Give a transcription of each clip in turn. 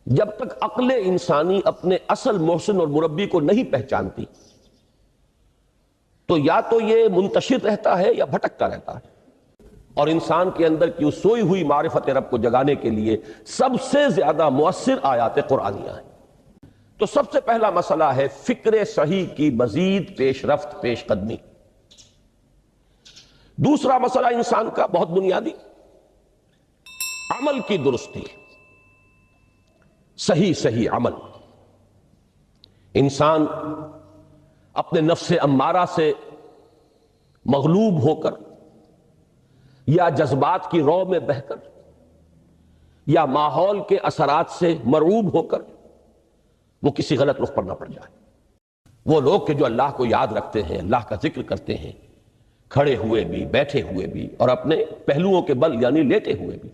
جب تک عقل انسانی اپنے اصل محسن اور مربی کو نہیں پہچانتی تو یا تو یہ منتشر رہتا ہے یا بھٹکتا رہتا ہے. اور انسان کے اندر کی سوئی ہوئی معرفت رب کو جگانے کے لیے سب سے زیادہ مؤثر آیات قرآنیہ ہیں. تو سب سے پہلا مسئلہ ہے فکر صحیح کی مزید پیش رفت، پیش قدمی. دوسرا مسئلہ انسان کا بہت بنیادی، عمل کی درستی، صحیح عمل. انسان اپنے نفس امارہ سے مغلوب ہو کر یا جذبات کی رو میں بہہ کر یا ماحول کے اثرات سے مرعوب ہو کر وہ کسی غلط رخ پر نہ پڑ جائے. وہ لوگ کہ جو اللہ کو یاد رکھتے ہیں، اللہ کا ذکر کرتے ہیں، کھڑے ہوئے بھی، بیٹھے ہوئے بھی، اور اپنے پہلوؤں کے بل یعنی لیٹے ہوئے بھی.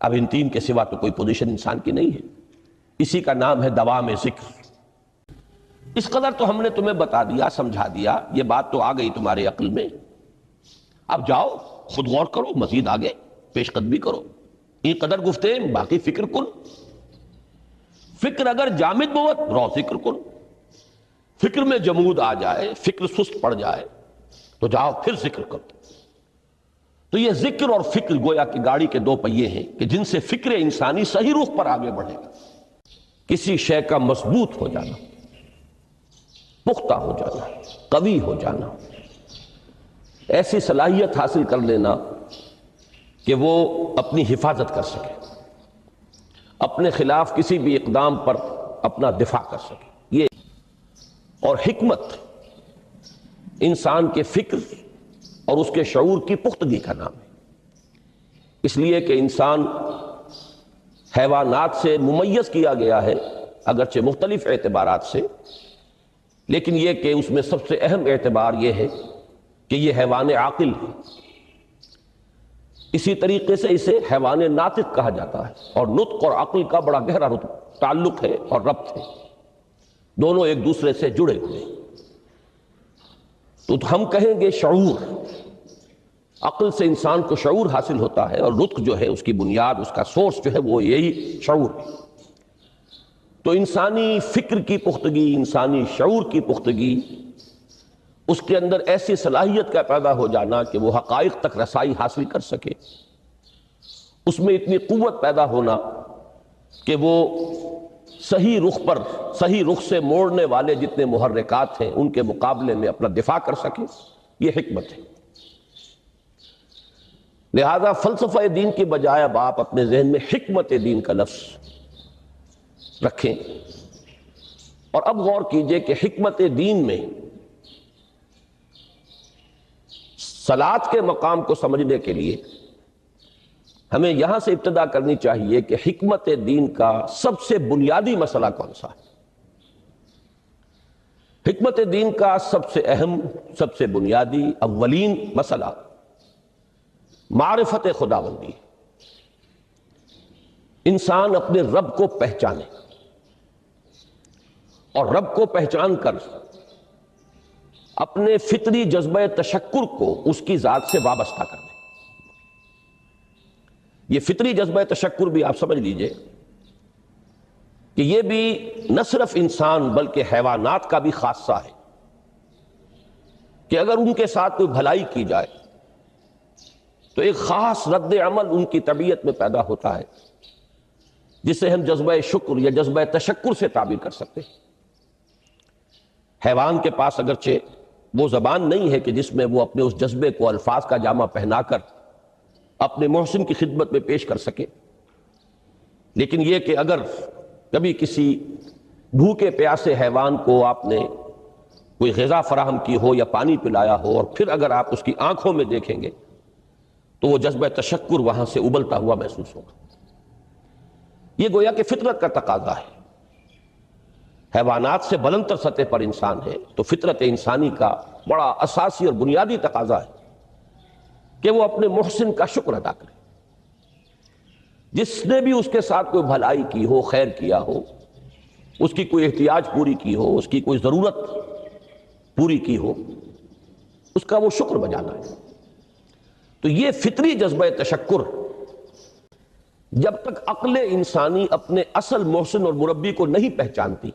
اب ان تین کے سوا تو کوئی پوزیشن انسان کی نہیں ہے. اسی کا نام ہے دوام ذکر. اس قدر تو ہم نے تمہیں بتا دیا، سمجھا دیا، یہ بات تو آ گئی تمہارے عقل میں. اب جاؤ خود غور کرو، مزید آگے پیش قدمی کرو. یہ قدر گفتے باقی فکر کن. فکر اگر جامد بوت رو ذکر کن. فکر میں جمود آ جائے، فکر سست پڑ جائے تو جاؤ پھر ذکر کرو. تو یہ ذکر اور فکر گویا کہ گاڑی کے دو پہیے ہیں کہ جن سے فکر انسانی صحیح رخ پر آگے بڑھے گا. کسی شے کا مضبوط ہو جانا، پختہ ہو جانا، قوی ہو جانا، ایسی صلاحیت حاصل کر لینا کہ وہ اپنی حفاظت کر سکے، اپنے خلاف کسی بھی اقدام پر اپنا دفاع کر سکے. یہ اور حکمت انسان کے فکر اور اس کے شعور کی پختگی کا نام ہے. اس لیے کہ انسان حیوانات سے ممیز کیا گیا ہے اگرچہ مختلف اعتبارات سے، لیکن یہ کہ اس میں سب سے اہم اعتبار یہ ہے کہ یہ حیوان عاقل ہے. اسی طریقے سے اسے حیوان ناطق کہا جاتا ہے، اور نطق اور عقل کا بڑا گہرا تعلق ہے اور ربط ہے، دونوں ایک دوسرے سے جڑے ہوئے. تو ہم کہیں گے شعور. عقل سے انسان کو شعور حاصل ہوتا ہے، اور نطق جو ہے اس کی بنیاد، اس کا سورس جو ہے وہ یہی شعور ہے. تو انسانی فکر کی پختگی، انسانی شعور کی پختگی، اس کے اندر ایسی صلاحیت کا پیدا ہو جانا کہ وہ حقائق تک رسائی حاصل کر سکے، اس میں اتنی قوت پیدا ہونا کہ وہ صحیح رخ پر، صحیح رخ سے موڑنے والے جتنے محرکات ہیں ان کے مقابلے میں اپنا دفاع کر سکے. یہ حکمت ہے. لہذا فلسفہ دین کی بجائے اب آپ اپنے ذہن میں حکمت دین کا لفظ رکھیں، اور اب غور کیجئے کہ حکمت دین میں صلاۃ کے مقام کو سمجھنے کے لیے ہمیں یہاں سے ابتدا کرنی چاہیے کہ حکمت دین کا سب سے بنیادی مسئلہ کون سا ہے. حکمت دین کا سب سے اہم، سب سے بنیادی، اولین مسئلہ معرفت خداوندی. انسان اپنے رب کو پہچانے اور رب کو پہچان کر اپنے فطری جذبہ تشکر کو اس کی ذات سے وابستہ کر دے. یہ فطری جذبہ تشکر بھی آپ سمجھ لیجئے کہ یہ بھی نہ صرف انسان بلکہ حیوانات کا بھی خاصہ ہے کہ اگر ان کے ساتھ کوئی بھلائی کی جائے تو ایک خاص رد عمل ان کی طبیعت میں پیدا ہوتا ہے جسے ہم جذبہ شکر یا جذبہ تشکر سے تعبیر کر سکتے ہیں. حیوان کے پاس اگرچہ وہ زبان نہیں ہے کہ جس میں وہ اپنے اس جذبے کو الفاظ کا جامہ پہنا کر اپنے محسن کی خدمت میں پیش کر سکے، لیکن یہ کہ اگر کبھی کسی بھوکے پیاسے حیوان کو آپ نے کوئی غذا فراہم کی ہو یا پانی پلایا ہو، اور پھر اگر آپ اس کی آنکھوں میں دیکھیں گے تو وہ جذبہ تشکر وہاں سے ابلتا ہوا محسوس ہوگا. یہ گویا کہ فطرت کا تقاضا ہے. حیوانات سے بلند تر سطح پر انسان ہے، تو فطرت انسانی کا بڑا اساسی اور بنیادی تقاضا ہے کہ وہ اپنے محسن کا شکر ادا کرے. جس نے بھی اس کے ساتھ کوئی بھلائی کی ہو، خیر کیا ہو، اس کی کوئی احتیاج پوری کی ہو، اس کی کوئی ضرورت پوری کی ہو، اس کا وہ شکر بجانا ہے. تو یہ فطری جذبہ تشکر جب تک عقل انسانی اپنے اصل محسن اور مربی کو نہیں پہچانتی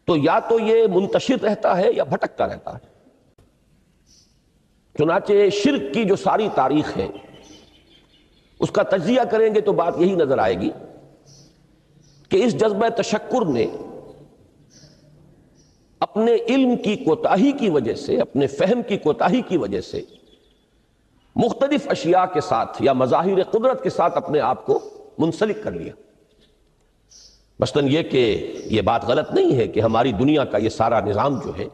تو یا تو یہ منتشر رہتا ہے یا بھٹکتا رہتا ہے۔ چنانچہ شرک کی جو ساری تاریخ ہے اس کا تجزیہ کریں گے تو بات یہی نظر آئے گی کہ اس جذبہ تشکر نے اپنے علم کی کوتاہی کی وجہ سے، اپنے فہم کی کوتاہی کی وجہ سے مختلف اشیاء کے ساتھ یا مظاہر قدرت کے ساتھ اپنے آپ کو منسلک کر لیا۔ مثلاً یہ کہ یہ بات غلط نہیں ہے کہ ہماری دنیا کا یہ سارا نظام جو ہے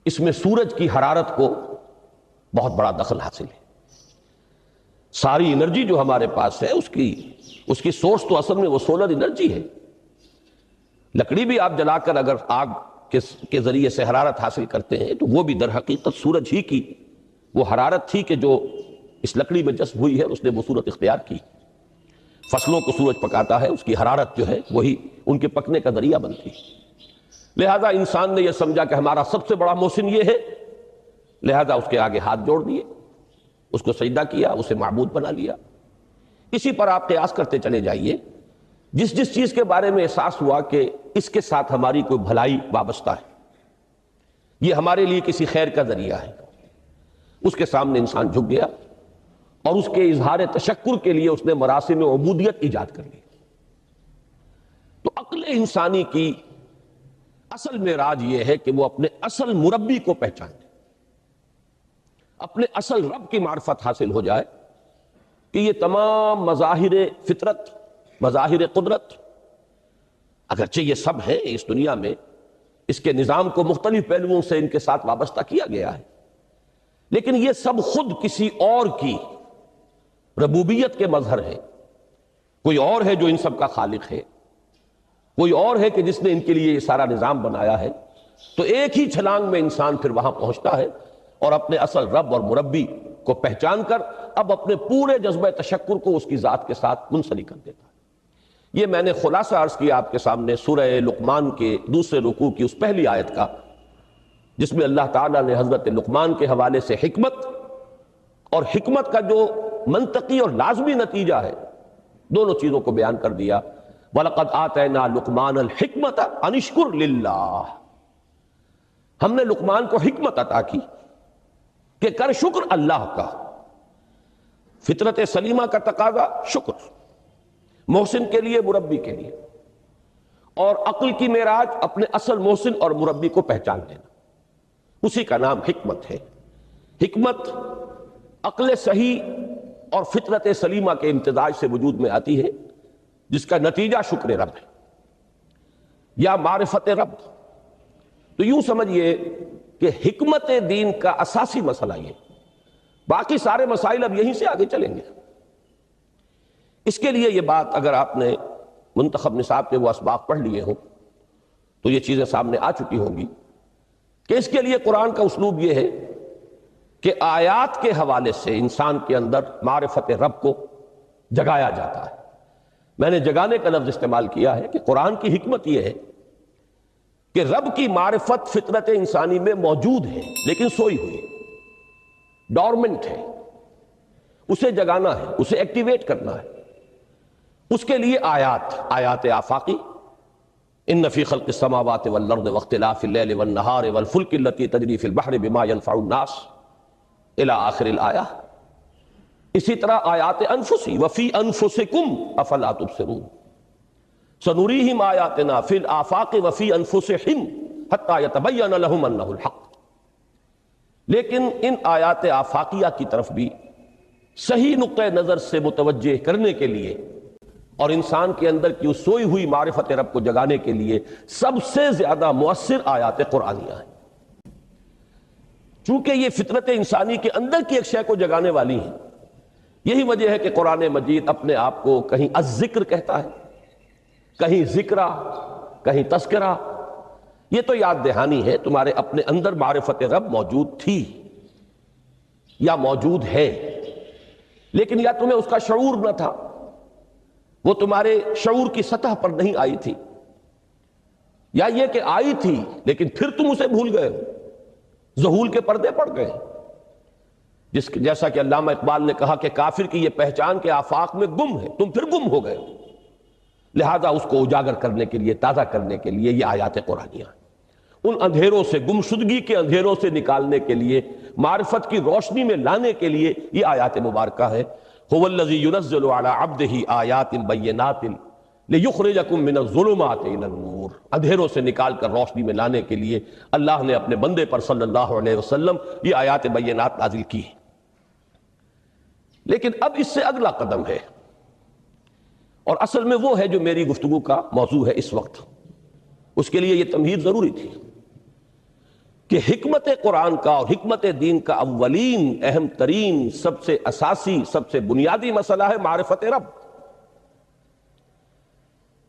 اس میں سورج کی حرارت کو بہت بڑا دخل حاصل ہے۔ ساری انرجی جو ہمارے پاس ہے اس کی سورس تو اصل میں وہ سولر انرجی ہے۔ لکڑی بھی آپ جلا کر اگر آگ کے ذریعے سے حرارت حاصل کرتے ہیں تو وہ بھی در حقیقت سورج ہی کی وہ حرارت تھی کہ جو اس لکڑی میں جذب ہوئی ہے، اس نے وہ صورت اختیار کی۔ فصلوں کو سورج پکاتا ہے، اس کی حرارت جو ہے وہی ان کے پکنے کا ذریعہ بنتی ہے۔ لہذا انسان نے یہ سمجھا کہ ہمارا سب سے بڑا محسن یہ ہے، لہذا اس کے آگے ہاتھ جوڑ دیے، اس کو سجدہ کیا، اسے معبود بنا لیا۔ اسی پر آپ قیاس کرتے چلے جائیے، جس جس چیز کے بارے میں احساس ہوا کہ اس کے ساتھ ہماری کوئی بھلائی وابستہ ہے، یہ ہمارے لیے کسی خیر کا ذریعہ ہے، اس کے سامنے انسان جھک گیا اور اس کے اظہار تشکر کے لیے اس نے مراسم عبودیت ایجاد کر لی۔ تو عقل انسانی کی اصل معراج یہ ہے کہ وہ اپنے اصل مربی کو پہچانے، اپنے اصل رب کی معرفت حاصل ہو جائے کہ یہ تمام مظاہر فطرت، مظاہر قدرت، اگرچہ یہ سب ہے اس دنیا میں، اس کے نظام کو مختلف پہلوؤں سے ان کے ساتھ وابستہ کیا گیا ہے، لیکن یہ سب خود کسی اور کی ربوبیت کے مظہر ہے۔ کوئی اور ہے جو ان سب کا خالق ہے، کوئی اور ہے کہ جس نے ان کے لیے یہ سارا نظام بنایا ہے۔ تو ایک ہی چھلانگ میں انسان پھر وہاں پہنچتا ہے اور اپنے اصل رب اور مربی کو پہچان کر اب اپنے پورے جذبہ تشکر کو اس کی ذات کے ساتھ منسلک کر دیتا ہے۔ یہ میں نے خلاصہ عرض کیا آپ کے سامنے سورہ لقمان کے دوسرے رکوع کی اس پہلی آیت کا، جس میں اللہ تعالیٰ نے حضرت لقمان کے حوالے سے حکمت اور حکمت کا جو منطقی اور لازمی نتیجہ ہے دونوں چیزوں کو بیان کر دیا۔ وَلَقَدْ آتَيْنَا لُقْمَانَ الْحِكْمَةَ أَنِ اشْكُرْ لِلَّهِ، ہم نے لقمان کو حکمت عطا کی کہ کر شکر اللہ کا۔ فطرت سلیمہ کا تقاضا شکر، محسن کے لیے، مربی کے لیے، اور عقل کی معراج اپنے اصل محسن اور مربی کو پہچان لینا، اسی کا نام حکمت ہے۔ حکمت عقل صحیح اور فطرت سلیمہ کے امتزاج سے وجود میں آتی ہے، جس کا نتیجہ شکر رب ہے یا معرفت رب۔ تو یوں سمجھئے کہ حکمت دین کا اساسی مسئلہ یہ، باقی سارے مسائل اب یہیں سے آگے چلیں گے۔ اس کے لیے یہ بات اگر آپ نے منتخب نصاب کے وہ اسباق پڑھ لیے ہوں تو یہ چیزیں سامنے آ چکی ہوں گی کہ اس کے لیے قرآن کا اسلوب یہ ہے کہ آیات کے حوالے سے انسان کے اندر معرفت رب کو جگایا جاتا ہے۔ میں نے جگانے کا لفظ استعمال کیا ہے کہ قرآن کی حکمت یہ ہے کہ رب کی معرفت فطرت انسانی میں موجود ہے لیکن سوئی ہوئی ہے، ڈورمنٹ ہے، اسے جگانا ہے، اسے ایکٹیویٹ کرنا ہے۔ اس کے لیے آیات آفاقی، ان فی خلق السماوات والارض واختلاف اللیل والنہار والفلک التی تجری فی البحر بما ینفع الناس الی آخر الآیہ۔ اسی طرح آیات انفسی وفی انفسکم افلا تبصرون، سنریہم آیاتنا فی الآفاق وفی انفسہم حتی یتبین لہم انہ الحق۔ لیکن ان آیات آفاقیہ کی طرف بھی صحیح نقطہ نظر سے متوجہ کرنے کے لیے اور انسان کے اندر کی اس سوئی ہوئی معرفت رب کو جگانے کے لیے سب سے زیادہ مؤثر آیات قرآنیہ ہیں، چونکہ یہ فطرت انسانی کے اندر کی ایک شے کو جگانے والی ہیں۔ یہی وجہ ہے کہ قرآن مجید اپنے آپ کو کہیں الذکر کہتا ہے، کہیں ذکرہ، کہیں تذکرہ۔ یہ تو یاد دہانی ہے، تمہارے اپنے اندر معرفت رب موجود تھی یا موجود ہے، لیکن یا تمہیں اس کا شعور نہ تھا، وہ تمہارے شعور کی سطح پر نہیں آئی تھی، یا یہ کہ آئی تھی لیکن پھر تم اسے بھول گئے ہو، ذہول کے پردے پڑ گئے۔ جیسا کہ علامہ اقبال نے کہا کہ کافر کی یہ پہچان کے آفاق میں گم ہے، تم پھر گم ہو گئے ہو، لہذا اس کو اجاگر کرنے کے لیے، تازہ کرنے کے لیے یہ آیات قرآنیہ ہیں، ان اندھیروں سے، گمشدگی کے اندھیروں سے نکالنے کے لیے، معرفت کی روشنی میں لانے کے لیے یہ آیات مبارکہ ہے۔ هو الذی ينزل علی عبدہ آیات بینات لیخرجکم من الظلمات الی النور، اندھیروں سے نکال کر روشنی میں لانے کے لیے اللہ نے اپنے بندے پر صلی اللہ علیہ وسلم یہ آیات بینات نازل کی ہیں۔ لیکن اب اس سے اگلا قدم ہے، اور اصل میں وہ ہے جو میری گفتگو کا موضوع ہے اس وقت، اس کے لیے یہ تمہید ضروری تھی کہ حکمت قرآن کا اور حکمت دین کا اولین، اہم ترین، سب سے اساسی، سب سے بنیادی مسئلہ ہے معرفت رب۔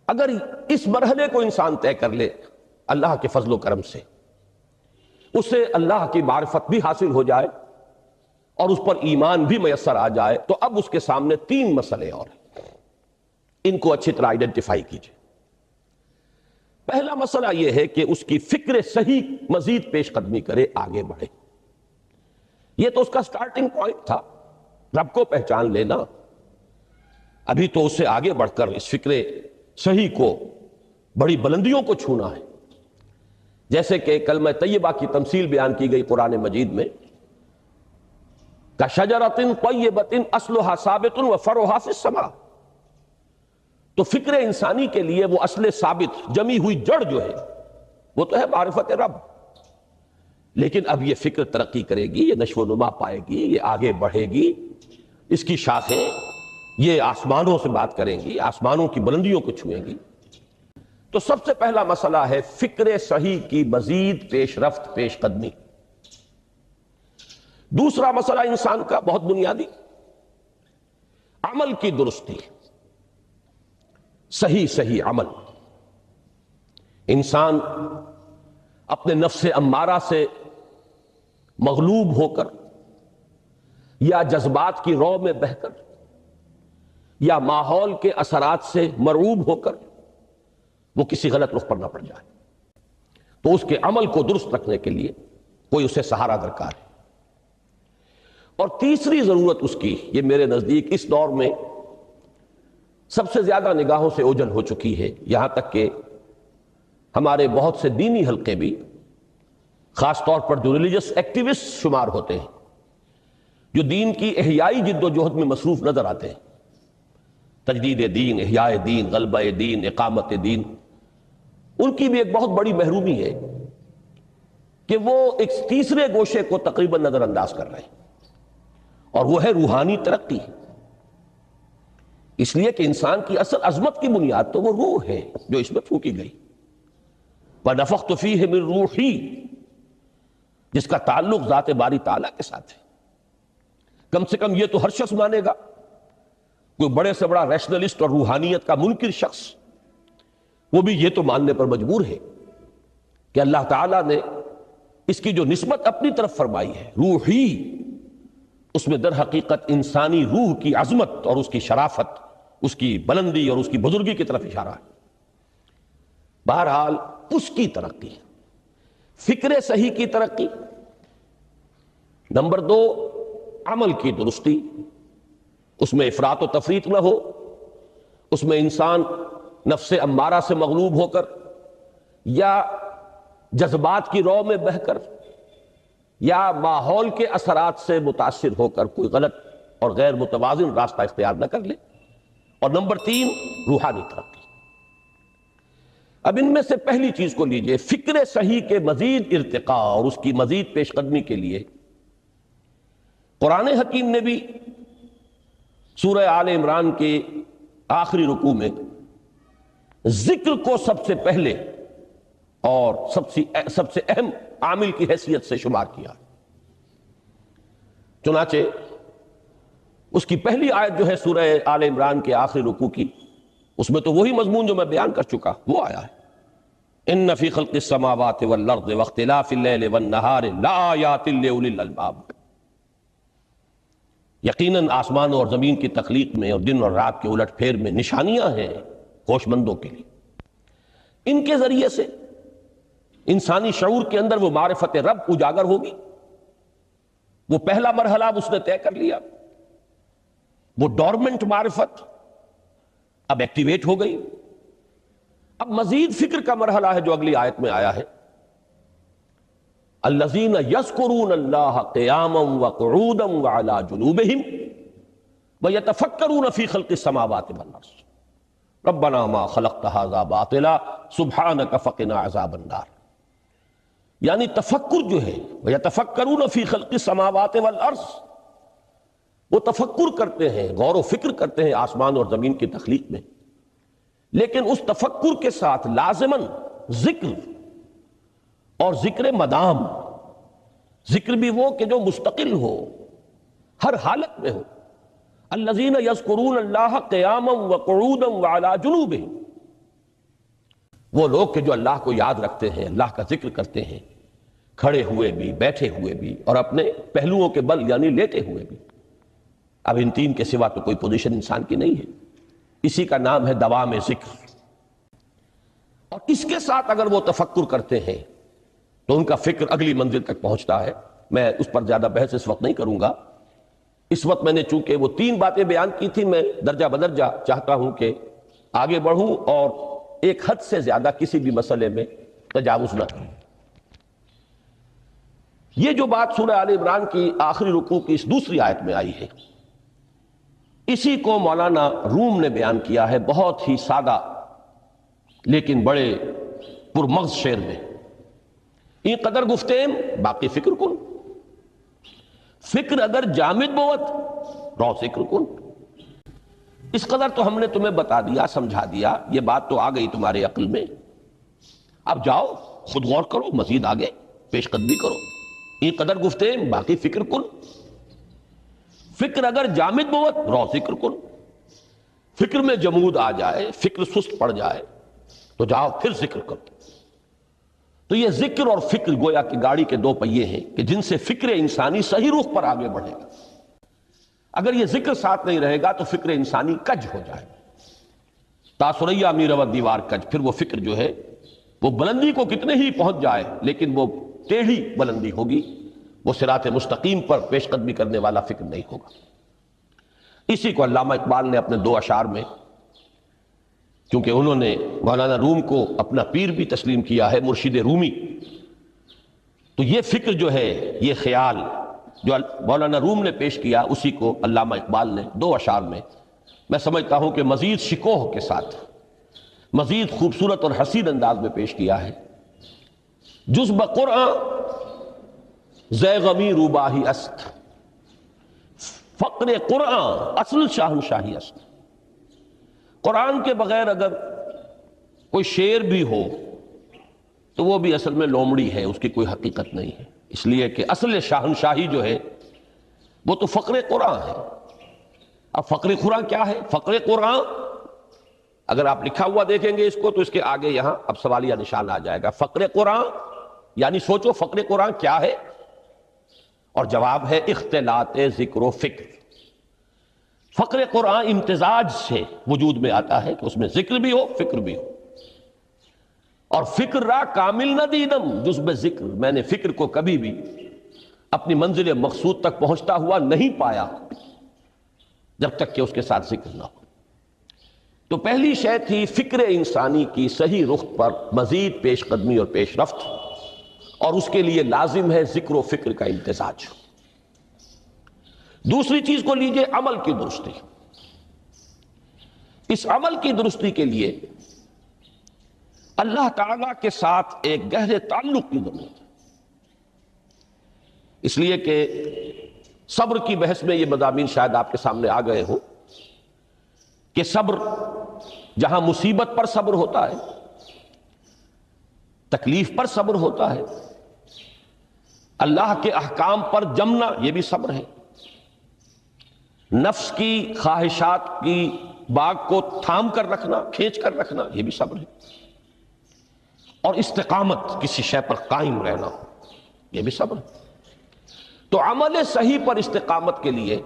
اگر اس مرحلے کو انسان طے کر لے اللہ کے فضل و کرم سے، اسے اللہ کی معرفت بھی حاصل ہو جائے اور اس پر ایمان بھی میسر آ جائے، تو اب اس کے سامنے تین مسئلے اور ہیں، ان کو اچھی طرح آئیڈینٹیفائی کیجئے۔ پہلا مسئلہ یہ ہے کہ اس کی فکر صحیح مزید پیش قدمی کرے، آگے بڑھے۔ یہ تو اس کا سٹارٹنگ پوائنٹ تھا، رب کو پہچان لینا۔ ابھی تو اس سے آگے بڑھ کر اس فکر صحیح کو، بڑی بلندیوں کو چھونا ہے، جیسے کہ کلمہ طیبہ کی تمثیل بیان کی گئی قرآن مجید میں، کَشَجَرَةٍ طَیِّبَةٍ أَصْلُهَا ثَابِتٌ وَفَرْعُهَا فِي السَّمَاءِ۔ تو فکر انسانی کے لیے وہ اصل ثابت، جمی ہوئی جڑ جو ہے وہ تو ہے معرفت رب، لیکن اب یہ فکر ترقی کرے گی، یہ نشو و نما پائے گی، یہ آگے بڑھے گی، اس کی شاخیں یہ آسمانوں سے بات کریں گی، آسمانوں کی بلندیوں کو چھوئیں گی۔ تو سب سے پہلا مسئلہ ہے فکر صحیح کی مزید پیش رفت، پیش قدمی۔ دوسرا مسئلہ انسان کا بہت بنیادی، عمل کی درستی، صحیح عمل۔ انسان اپنے نفس امارہ سے مغلوب ہو کر، یا جذبات کی رو میں بہہ کر، یا ماحول کے اثرات سے مرعوب ہو کر وہ کسی غلط رخ پر نہ پڑ جائے، تو اس کے عمل کو درست رکھنے کے لیے کوئی اسے سہارا درکار ہے۔ اور تیسری ضرورت اس کی، یہ میرے نزدیک اس دور میں سب سے زیادہ نگاہوں سے اوجھل ہو چکی ہے، یہاں تک کہ ہمارے بہت سے دینی حلقے بھی، خاص طور پر جو ریلیجس ایکٹیوسٹ شمار ہوتے ہیں، جو دین کی احیائی جد و جہد میں مصروف نظر آتے ہیں، تجدید دین، احیاء دین، غلبہ دین، اقامت دین، ان کی بھی ایک بہت بڑی محرومی ہے کہ وہ ایک تیسرے گوشے کو تقریباً نظر انداز کر رہے ہیں، اور وہ ہے روحانی ترقی۔ اس لیے کہ انسان کی اصل عظمت کی بنیاد تو وہ روح ہے جو اس میں پھونکی گئی، وَنَفَخْتُ فِيهِ مِن رُوحِي، جس کا تعلق ذات باری تعالیٰ کے ساتھ ہے۔ کم سے کم یہ تو ہر شخص مانے گا، کوئی بڑے سے بڑا ریشنلسٹ اور روحانیت کا منکر شخص وہ بھی یہ تو ماننے پر مجبور ہے کہ اللہ تعالیٰ نے اس کی جو نسبت اپنی طرف فرمائی ہے، روحی، اس میں در حقیقت انسانی روح کی عظمت اور اس کی شرافت، اس کی بلندی اور اس کی بزرگی کی طرف اشارہ ہے۔ بہرحال اس کی ترقی، فکر صحیح کی ترقی۔ نمبر دو، عمل کی درستی، اس میں افراط و تفریط نہ ہو، اس میں انسان نفس امارہ سے مغلوب ہو کر، یا جذبات کی رو میں بہہ کر، یا ماحول کے اثرات سے متاثر ہو کر کوئی غلط اور غیر متوازن راستہ اختیار نہ کر لے۔ اور نمبر تین، روحانی ترقی۔ اب ان میں سے پہلی چیز کو لیجئے، فکر صحیح کے مزید ارتقاء اور اس کی مزید پیش قدمی کے لیے قرآن حکیم نے بھی سورہ آل عمران کے آخری رکوع میں ذکر کو سب سے پہلے اور سب سے اہم عامل کی حیثیت سے شمار کیا۔ چنانچہ اس کی پہلی آیت جو ہے سورہ آل عمران کے آخری رکوع کی، اس میں تو وہی مضمون جو میں بیان کر چکا وہ آیا ہے، ان فی خلق السماوات والارض واختلاف اللیل والنہار لآیات لأولی الالباب۔ یقیناً آسمان اور زمین کی تخلیق میں اور دن اور رات کے الٹ پھیر میں نشانیاں ہیں ہوش مندوں کے لیے۔ ان کے ذریعے سے انسانی شعور کے اندر وہ معرفت رب اجاگر ہوگی، وہ پہلا مرحلہ اس نے طے کر لیا، وہ ڈورمنٹ معرفت اب ایکٹیویٹ ہو گئی۔ اب مزید فکر کا مرحلہ ہے جو اگلی آیت میں آیا ہے، الذین یذکرون اللہ قیاما وقعودا وعلی جنوبہم ویتفکرون فی خلق السماوات والارض ربنا ما خلقت ھذا باطلا سبحانک فقنا عذاب النار۔ یعنی تفکر جو ہے، ویتفکرون فی خلق السماوات والارض، وہ تفکر کرتے ہیں، غور و فکر کرتے ہیں آسمان اور زمین کی تخلیق میں، لیکن اس تفکر کے ساتھ لازماً ذکر اور ذکر مدام، ذکر بھی وہ کہ جو مستقل ہو، ہر حالت میں ہو۔ الذین یذکرون اللہ قیاما وقعودا وعلی جنوبہم، وہ لوگ کہ جو اللہ کو یاد رکھتے ہیں، اللہ کا ذکر کرتے ہیں، کھڑے ہوئے بھی، بیٹھے ہوئے بھی، اور اپنے پہلوؤں کے بل یعنی لیٹے ہوئے بھی۔ اب ان تین کے سوا تو کوئی پوزیشن انسان کی نہیں ہے، اسی کا نام ہے دوام ذکر۔ اور اس کے ساتھ اگر وہ تفکر کرتے ہیں تو ان کا فکر اگلی منزل تک پہنچتا ہے۔ میں اس پر زیادہ بحث اس وقت نہیں کروں گا، اس وقت میں نے چونکہ وہ تین باتیں بیان کی تھی، میں درجہ بدرجہ چاہتا ہوں کہ آگے بڑھوں اور ایک حد سے زیادہ کسی بھی مسئلے میں تجاوز نہ کروں۔ یہ جو بات سورہ آل عمران کی آخری رکوع کی اس دوسری آیت میں آئی ہے، اسی کو مولانا روم نے بیان کیا ہے بہت ہی سادہ لیکن بڑے پرمغز شعر میں۔ این قدر گفتیم باقی فکر کن، فکر اگر جامد بوت رو ذکر کن۔ اس قدر تو ہم نے تمہیں بتا دیا، سمجھا دیا، یہ بات تو آ گئی تمہارے عقل میں، اب جاؤ خود غور کرو، مزید آگے پیش قدمی کرو۔ این قدر گفتیم باقی فکر کن، فکر اگر جامد بوت رو ذکر کن۔ فکر میں جمود آ جائے، فکر سست پڑ جائے تو جاؤ پھر ذکر کرو۔ تو یہ ذکر اور فکر گویا کہ گاڑی کے دو پہیے ہیں کہ جن سے فکر انسانی صحیح رخ پر آگے بڑھے گا۔ اگر یہ ذکر ساتھ نہیں رہے گا تو فکر انسانی کج ہو جائے گا، تاثریا میرا دیوار کج۔ پھر وہ فکر جو ہے وہ بلندی کو کتنے ہی پہنچ جائے لیکن وہ ٹیڑھی بلندی ہوگی، وہ صراط مستقیم پر پیش قدمی کرنے والا فکر نہیں ہوگا۔ اسی کو علامہ اقبال نے اپنے دو اشعار میں، کیونکہ انہوں نے مولانا روم کو اپنا پیر بھی تسلیم کیا ہے، مرشد رومی، تو یہ فکر جو ہے، یہ خیال جو مولانا روم نے پیش کیا، اسی کو علامہ اقبال نے دو اشعار میں میں سمجھتا ہوں کہ مزید شکوہ کے ساتھ، مزید خوبصورت اور حسین انداز میں پیش کیا ہے۔ جز بقرآن زے غمی روباہی است، فقر قرآن اصل شاہنشاہی است۔ قرآن کے بغیر اگر کوئی شعر بھی ہو تو وہ بھی اصل میں لومڑی ہے، اس کی کوئی حقیقت نہیں ہے، اس لیے کہ اصل شاہنشاہی جو ہے وہ تو فقر قرآن ہے۔ اب فقر قرآن کیا ہے؟ فقر قرآن اگر آپ لکھا ہوا دیکھیں گے اس کو تو اس کے آگے یہاں اب سوالیہ نشان آ جائے گا۔ فقر قرآن یعنی سوچو فقر قرآن کیا ہے، اور جواب ہے اختلاط ذکر و فکر۔ فقر قرآن امتزاج سے وجود میں آتا ہے کہ اس میں ذکر بھی ہو، فکر بھی ہو۔ اور فکر را کامل نہ دیدم جز بے ذکر، میں نے فکر کو کبھی بھی اپنی منزل مقصود تک پہنچتا ہوا نہیں پایا جب تک کہ اس کے ساتھ ذکر نہ ہو۔ تو پہلی شے تھی فکر انسانی کی صحیح رخ پر مزید پیش قدمی اور پیش رفت، اور اس کے لیے لازم ہے ذکر و فکر کا امتزاج۔ دوسری چیز کو لیجئے عمل کی درستی۔ اس عمل کی درستی کے لیے اللہ تعالیٰ کے ساتھ ایک گہرے تعلق کی ضرورت ہے، اس لیے کہ صبر کی بحث میں یہ مضامین شاید آپ کے سامنے آ گئے ہوں کہ صبر جہاں مصیبت پر صبر ہوتا ہے، تکلیف پر صبر ہوتا ہے، اللہ کے احکام پر جمنا یہ بھی صبر ہے، نفس کی خواہشات کی باغ کو تھام کر رکھنا، کھینچ کر رکھنا یہ بھی صبر ہے، اور استقامت کسی شے پر قائم رہنا یہ بھی صبر ہے۔ تو عمل صحیح پر استقامت کے لیے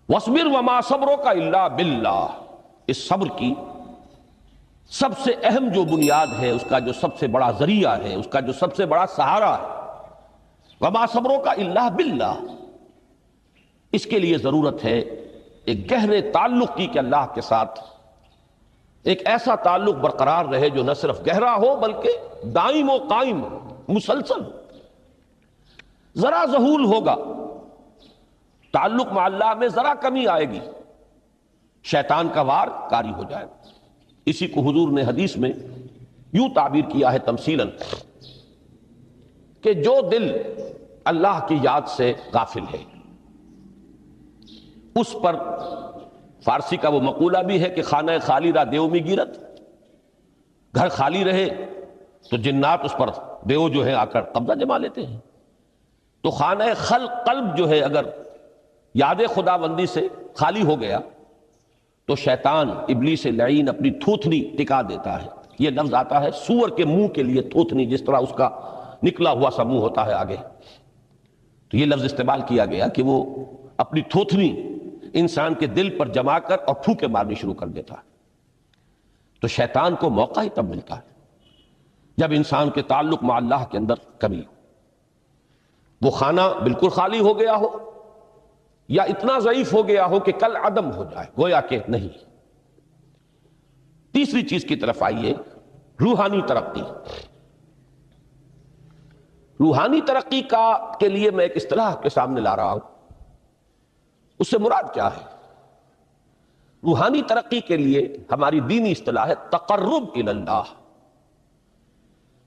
وَاصْبِرْ وَمَا صَبْرُكَ إِلَّا بِاللَّهِ، اس صبر کی سب سے اہم جو بنیاد ہے، اس کا جو سب سے بڑا ذریعہ ہے، اس کا جو سب سے بڑا سہارا ہے، وما صبرک الا باللہ، اس کے لیے ضرورت ہے ایک گہرے تعلق کی کہ اللہ کے ساتھ ایک ایسا تعلق برقرار رہے جو نہ صرف گہرا ہو بلکہ دائم و قائم ہو، مسلسل ہو۔ ذرا ذہول ہوگا تعلق مع اللہ میں، ذرا کمی آئے گی، شیطان کا وار کاری ہو جائے۔ اسی کو حضور نے حدیث میں یوں تعبیر کیا ہے تمثیلاً کہ جو دل اللہ کی یاد سے غافل ہے اس پر، فارسی کا وہ مقولہ بھی ہے کہ خانہ خالی را دیو میں گیرت، گھر خالی رہے تو جنات اس پر دیو جو ہے آ کر قبضہ جما لیتے ہیں۔ تو خانہ قلب جو ہے اگر یاد خدا بندی سے خالی ہو گیا تو شیطان ابلیس لعین اپنی تھوتنی ٹکا دیتا ہے۔ یہ لفظ آتا ہے سور کے منہ کے لیے تھوتنی، جس طرح اس کا نکلا ہوا سا منہ ہوتا ہے آگے، تو یہ لفظ استعمال کیا گیا کہ وہ اپنی تھوتنی انسان کے دل پر جما کر اور پھوکے مارنی شروع کر دیتا ہے۔ تو شیطان کو موقع ہی تب ملتا ہے جب انسان کے تعلق مع اللہ کے اندر کمی ہو، وہ خانہ بالکل خالی ہو گیا ہو یا اتنا ضعیف ہو گیا ہو کہ کل عدم ہو جائے، گویا کہ نہیں۔ تیسری چیز کی طرف آئیے، روحانی ترقی۔ روحانی ترقی کے لیے میں ایک اصطلاح کے سامنے لا رہا ہوں، اس سے مراد کیا ہے؟ روحانی ترقی کے لیے ہماری دینی اصطلاح ہے تقرب الی اللہ،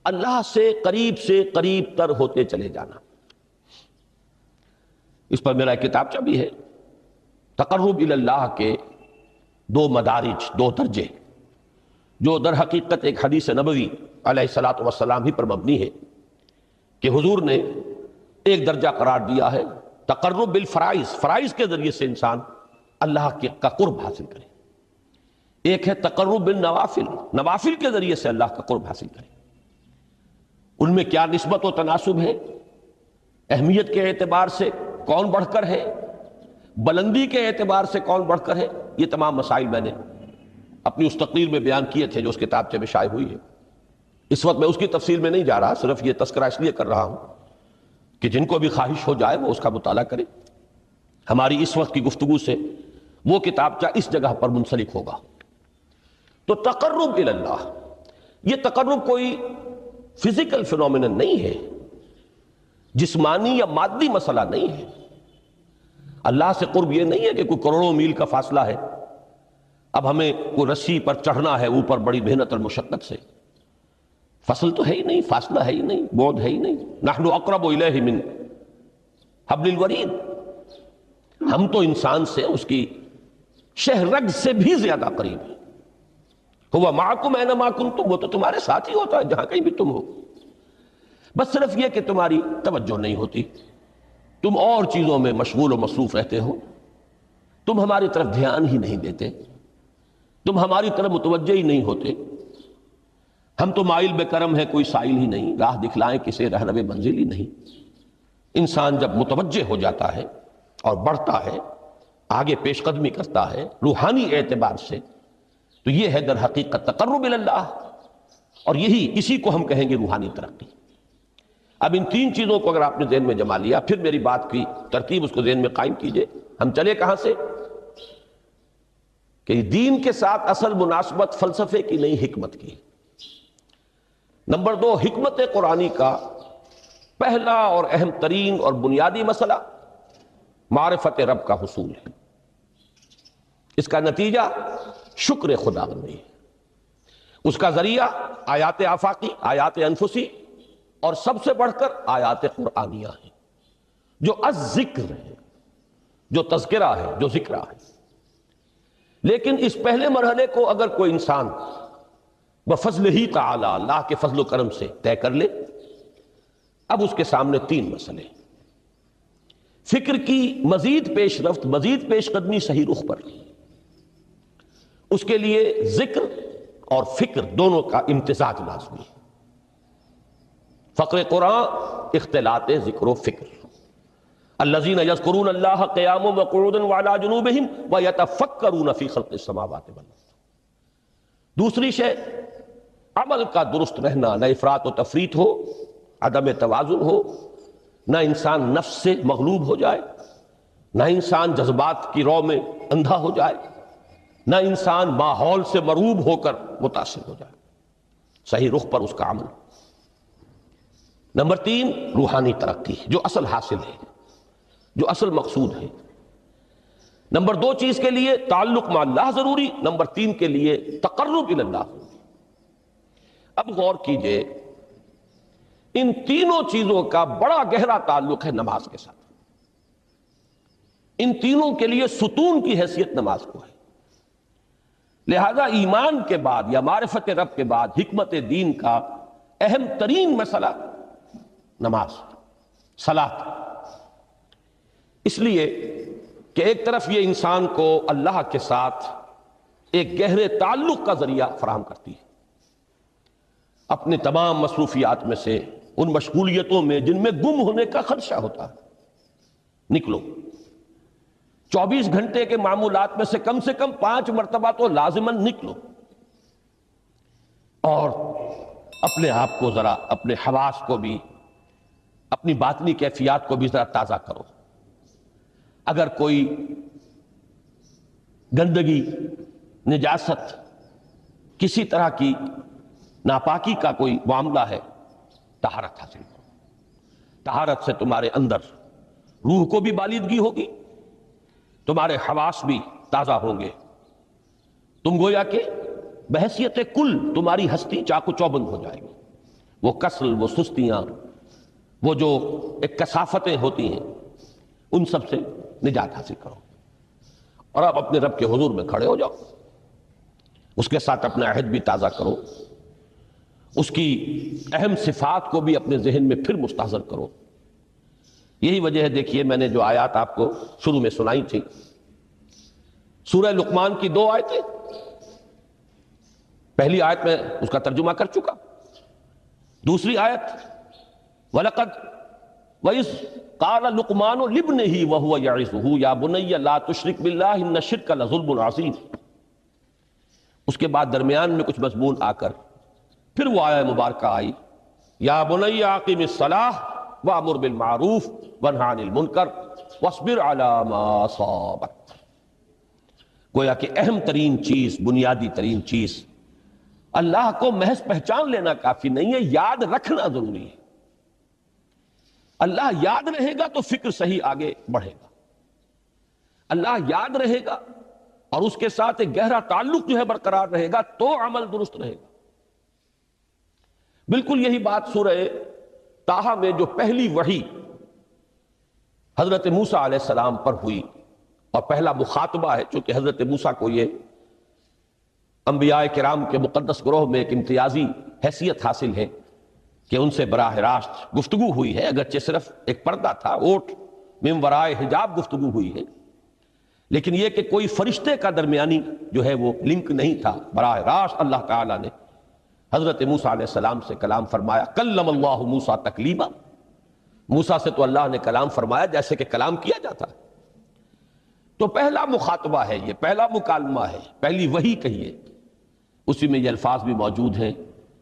اللہ سے قریب تر ہوتے چلے جانا۔ اس پر میرا ایک کتابچہ بھی ہے، تقرب الی اللہ کے دو مدارج، دو درجے، جو در حقیقت ایک حدیث نبوی علیہ الصلوۃ والسلام ہی پر مبنی ہے کہ حضور نے ایک درجہ قرار دیا ہے تقرب بالفرائض، فرائض کے ذریعے سے انسان اللہ کا قرب حاصل کرے۔ ایک ہے تقرب بالنوافل، نوافل کے ذریعے سے اللہ کا قرب حاصل کرے۔ ان میں کیا نسبت و تناسب ہے، اہمیت کے اعتبار سے کون بڑھ کر ہے، بلندی کے اعتبار سے کون بڑھ کر ہے، یہ تمام مسائل میں نے اپنی اس تقریر میں بیان کیے تھے جو اس کتابچے میں شائع ہوئی ہے۔ اس وقت میں اس کی تفصیل میں نہیں جا رہا، صرف یہ تذکرہ اس لیے کر رہا ہوں کہ جن کو بھی خواہش ہو جائے وہ اس کا مطالعہ کرے۔ ہماری اس وقت کی گفتگو سے وہ کتابچہ اس جگہ پر منسلک ہوگا۔ تو تقرب الی اللہ، یہ تقرب کوئی فزیکل فینومینن نہیں ہے، جسمانی یا مادی مسئلہ نہیں ہے۔ اللہ سے قرب یہ نہیں ہے کہ کوئی کروڑوں میل کا فاصلہ ہے، اب ہمیں کوئی رسی پر چڑھنا ہے اوپر بڑی محنت اور مشقت سے، فصل تو ہے ہی نہیں، فاصلہ ہے ہی نہیں، بعد ہے ہی نہیں۔ نحن اقرب الیہ من حبل الورید، ہم تو انسان سے اس کی شہرگ سے بھی زیادہ قریب ہیں۔ هو معکم اینما کنتم، وہ تو تمہارے ساتھ ہی ہوتا ہے جہاں کہیں بھی تم ہو، بس صرف یہ کہ تمہاری توجہ نہیں ہوتی، تم اور چیزوں میں مشغول و مصروف رہتے ہو، تم ہماری طرف دھیان ہی نہیں دیتے، تم ہماری طرف متوجہ ہی نہیں ہوتے۔ ہم تو مائل بے کرم ہے، کوئی سائل ہی نہیں، راہ دکھلائیں کسے رہنو منزل ہی نہیں۔ انسان جب متوجہ ہو جاتا ہے اور بڑھتا ہے، آگے پیش قدمی کرتا ہے روحانی اعتبار سے، تو یہ ہے در حقیقت تقرب الی اللہ، اور اسی کو ہم کہیں گے روحانی ترقی۔ اب ان تین چیزوں کو اگر آپ نے ذہن میں جما لیا، پھر میری بات کی ترتیب اس کو ذہن میں قائم کیجئے۔ ہم چلے کہاں سے؟ کہ دین کے ساتھ اصل مناسبت فلسفے کی نہیں، حکمت کی۔ نمبر 2، حکمت قرآنی کا پہلا اور اہم ترین اور بنیادی مسئلہ معرفت رب کا حصول ہے۔ اس کا نتیجہ شکر خدا بندی ہے، اس کا ذریعہ آیات آفاقی، آیات انفسی، اور سب سے بڑھ کر آیات قرآنیہ ہیں جو الذکر ہے، جو تذکرہ ہے، جو ذکرہ ہے۔ لیکن اس پہلے مرحلے کو اگر کوئی انسان بفضل ہی تعالی، اللہ کے فضل و کرم سے طے کر لے، اب اس کے سامنے تین مسئلے، فکر کی مزید پیش رفت، مزید پیش قدمی صحیح رخ پر، اس کے لیے ذکر اور فکر دونوں کا امتزاج لازمی ہے۔ فقر قرآن اختلاط ذکر و فکر۔ الذین یذکرون اللہ قیاما وقعودا وعلی جنوبہم ویتفکرون فی خلق السماوات والارض۔ دوسری شے عمل کا درست رہنا، نہ افراط و تفریط ہو، عدم توازن ہو، نہ انسان نفس سے مغلوب ہو جائے، نہ انسان جذبات کی رو میں اندھا ہو جائے، نہ انسان ماحول سے مرعوب ہو کر متاثر ہو جائے، صحیح رخ پر اس کا عمل۔ نمبر 3، روحانی ترقی، جو اصل حاصل ہے، جو اصل مقصود ہے۔ نمبر 2 چیز کے لیے تعلق مع اللہ ضروری، نمبر 3 کے لیے تقرب الی اللہ ضروری۔ اب غور کیجئے، ان تینوں چیزوں کا بڑا گہرا تعلق ہے نماز کے ساتھ۔ ان تینوں کے لیے ستون کی حیثیت نماز کو ہے۔ لہذا ایمان کے بعد یا معرفت رب کے بعد حکمت دین کا اہم ترین مسئلہ نماز، صلاۃ، اس لیے کہ ایک طرف یہ انسان کو اللہ کے ساتھ ایک گہرے تعلق کا ذریعہ فراہم کرتی ہے۔ اپنے تمام مصروفیات میں سے، ان مشغولیتوں میں جن میں گم ہونے کا خدشہ ہوتا ہے، نکلو۔ 24 گھنٹے کے معمولات میں سے کم 5 مرتبہ تو لازماً نکلو، اور اپنے آپ کو ذرا، اپنے حواس کو بھی، اپنی باطنی کیفیات کو بھی ذرا تازہ کرو۔ اگر کوئی گندگی، نجاست، کسی طرح کی ناپاکی کا کوئی معاملہ ہے، طہارت حاصل کرو۔ طہارت سے تمہارے اندر روح کو بھی بالیدگی ہوگی، تمہارے حواس بھی تازہ ہوں گے، تم گویا کہ بحیثیت کل تمہاری ہستی چاق و چوبند ہو جائے گی۔ وہ کسل، وہ سستیاں، وہ جو ایک کثافتیں ہوتی ہیں، ان سب سے نجات حاصل کرو، اور اب اپنے رب کے حضور میں کھڑے ہو جاؤ، اس کے ساتھ اپنا عہد بھی تازہ کرو، اس کی اہم صفات کو بھی اپنے ذہن میں پھر مستحضر کرو۔ یہی وجہ ہے، دیکھیے میں نے جو آیات آپ کو شروع میں سنائی تھی، سورہ لقمان کی 2 آیتیں، پہلی آیت میں اس کا ترجمہ کر چکا، دوسری آیت وَلَقَدْ وَإِذْ قَالَ لُقْمَانُ لِابْنِهِ وَهُوَ يَعِظُهُ يَا بُنَيَّ لَا تُشْرِكْ بِاللَّهِ إِنَّ الشِّرْكَ لَظُلْمٌ عَظِيمٌ۔ اس کے بعد درمیان میں کچھ مضمون آ کر پھر وہ آیہ مبارکہ آئی، یا بنی اقم الصلاۃ وامر بالمعروف وانہی عن المنکر واصبر علی ما اصابک۔ گویا کہ اہم ترین چیز، بنیادی ترین چیز، اللہ کو محض پہچان لینا کافی نہیں ہے، یاد رکھنا ضروری ہے۔ اللہ یاد رہے گا تو فکر صحیح آگے بڑھے گا، اللہ یاد رہے گا اور اس کے ساتھ ایک گہرا تعلق جو ہے برقرار رہے گا تو عمل درست رہے گا۔ بالکل یہی بات سورہ طٰہٰ میں جو پہلی وحی حضرت موسیٰ علیہ السلام پر ہوئی، اور پہلا مخاطبہ ہے، چونکہ حضرت موسیٰ کو یہ انبیاء کرام کے مقدس گروہ میں ایک امتیازی حیثیت حاصل ہے کہ ان سے براہ راست گفتگو ہوئی ہے، اگرچہ صرف ایک پردہ تھا، اوٹ من ورائے حجاب گفتگو ہوئی ہے، لیکن یہ کہ کوئی فرشتے کا درمیانی جو ہے وہ لنک نہیں تھا، براہ راست اللہ تعالیٰ نے حضرت موسیٰ علیہ السلام سے کلام فرمایا۔ کلم اللہ موسیٰ تکلیما، موسیٰ سے تو اللہ نے کلام فرمایا جیسے کہ کلام کیا جاتا ہے۔ تو پہلا مخاطبہ ہے، یہ پہلا مکالمہ ہے، پہلی وحی کہیے، اسی میں یہ الفاظ بھی موجود ہیں،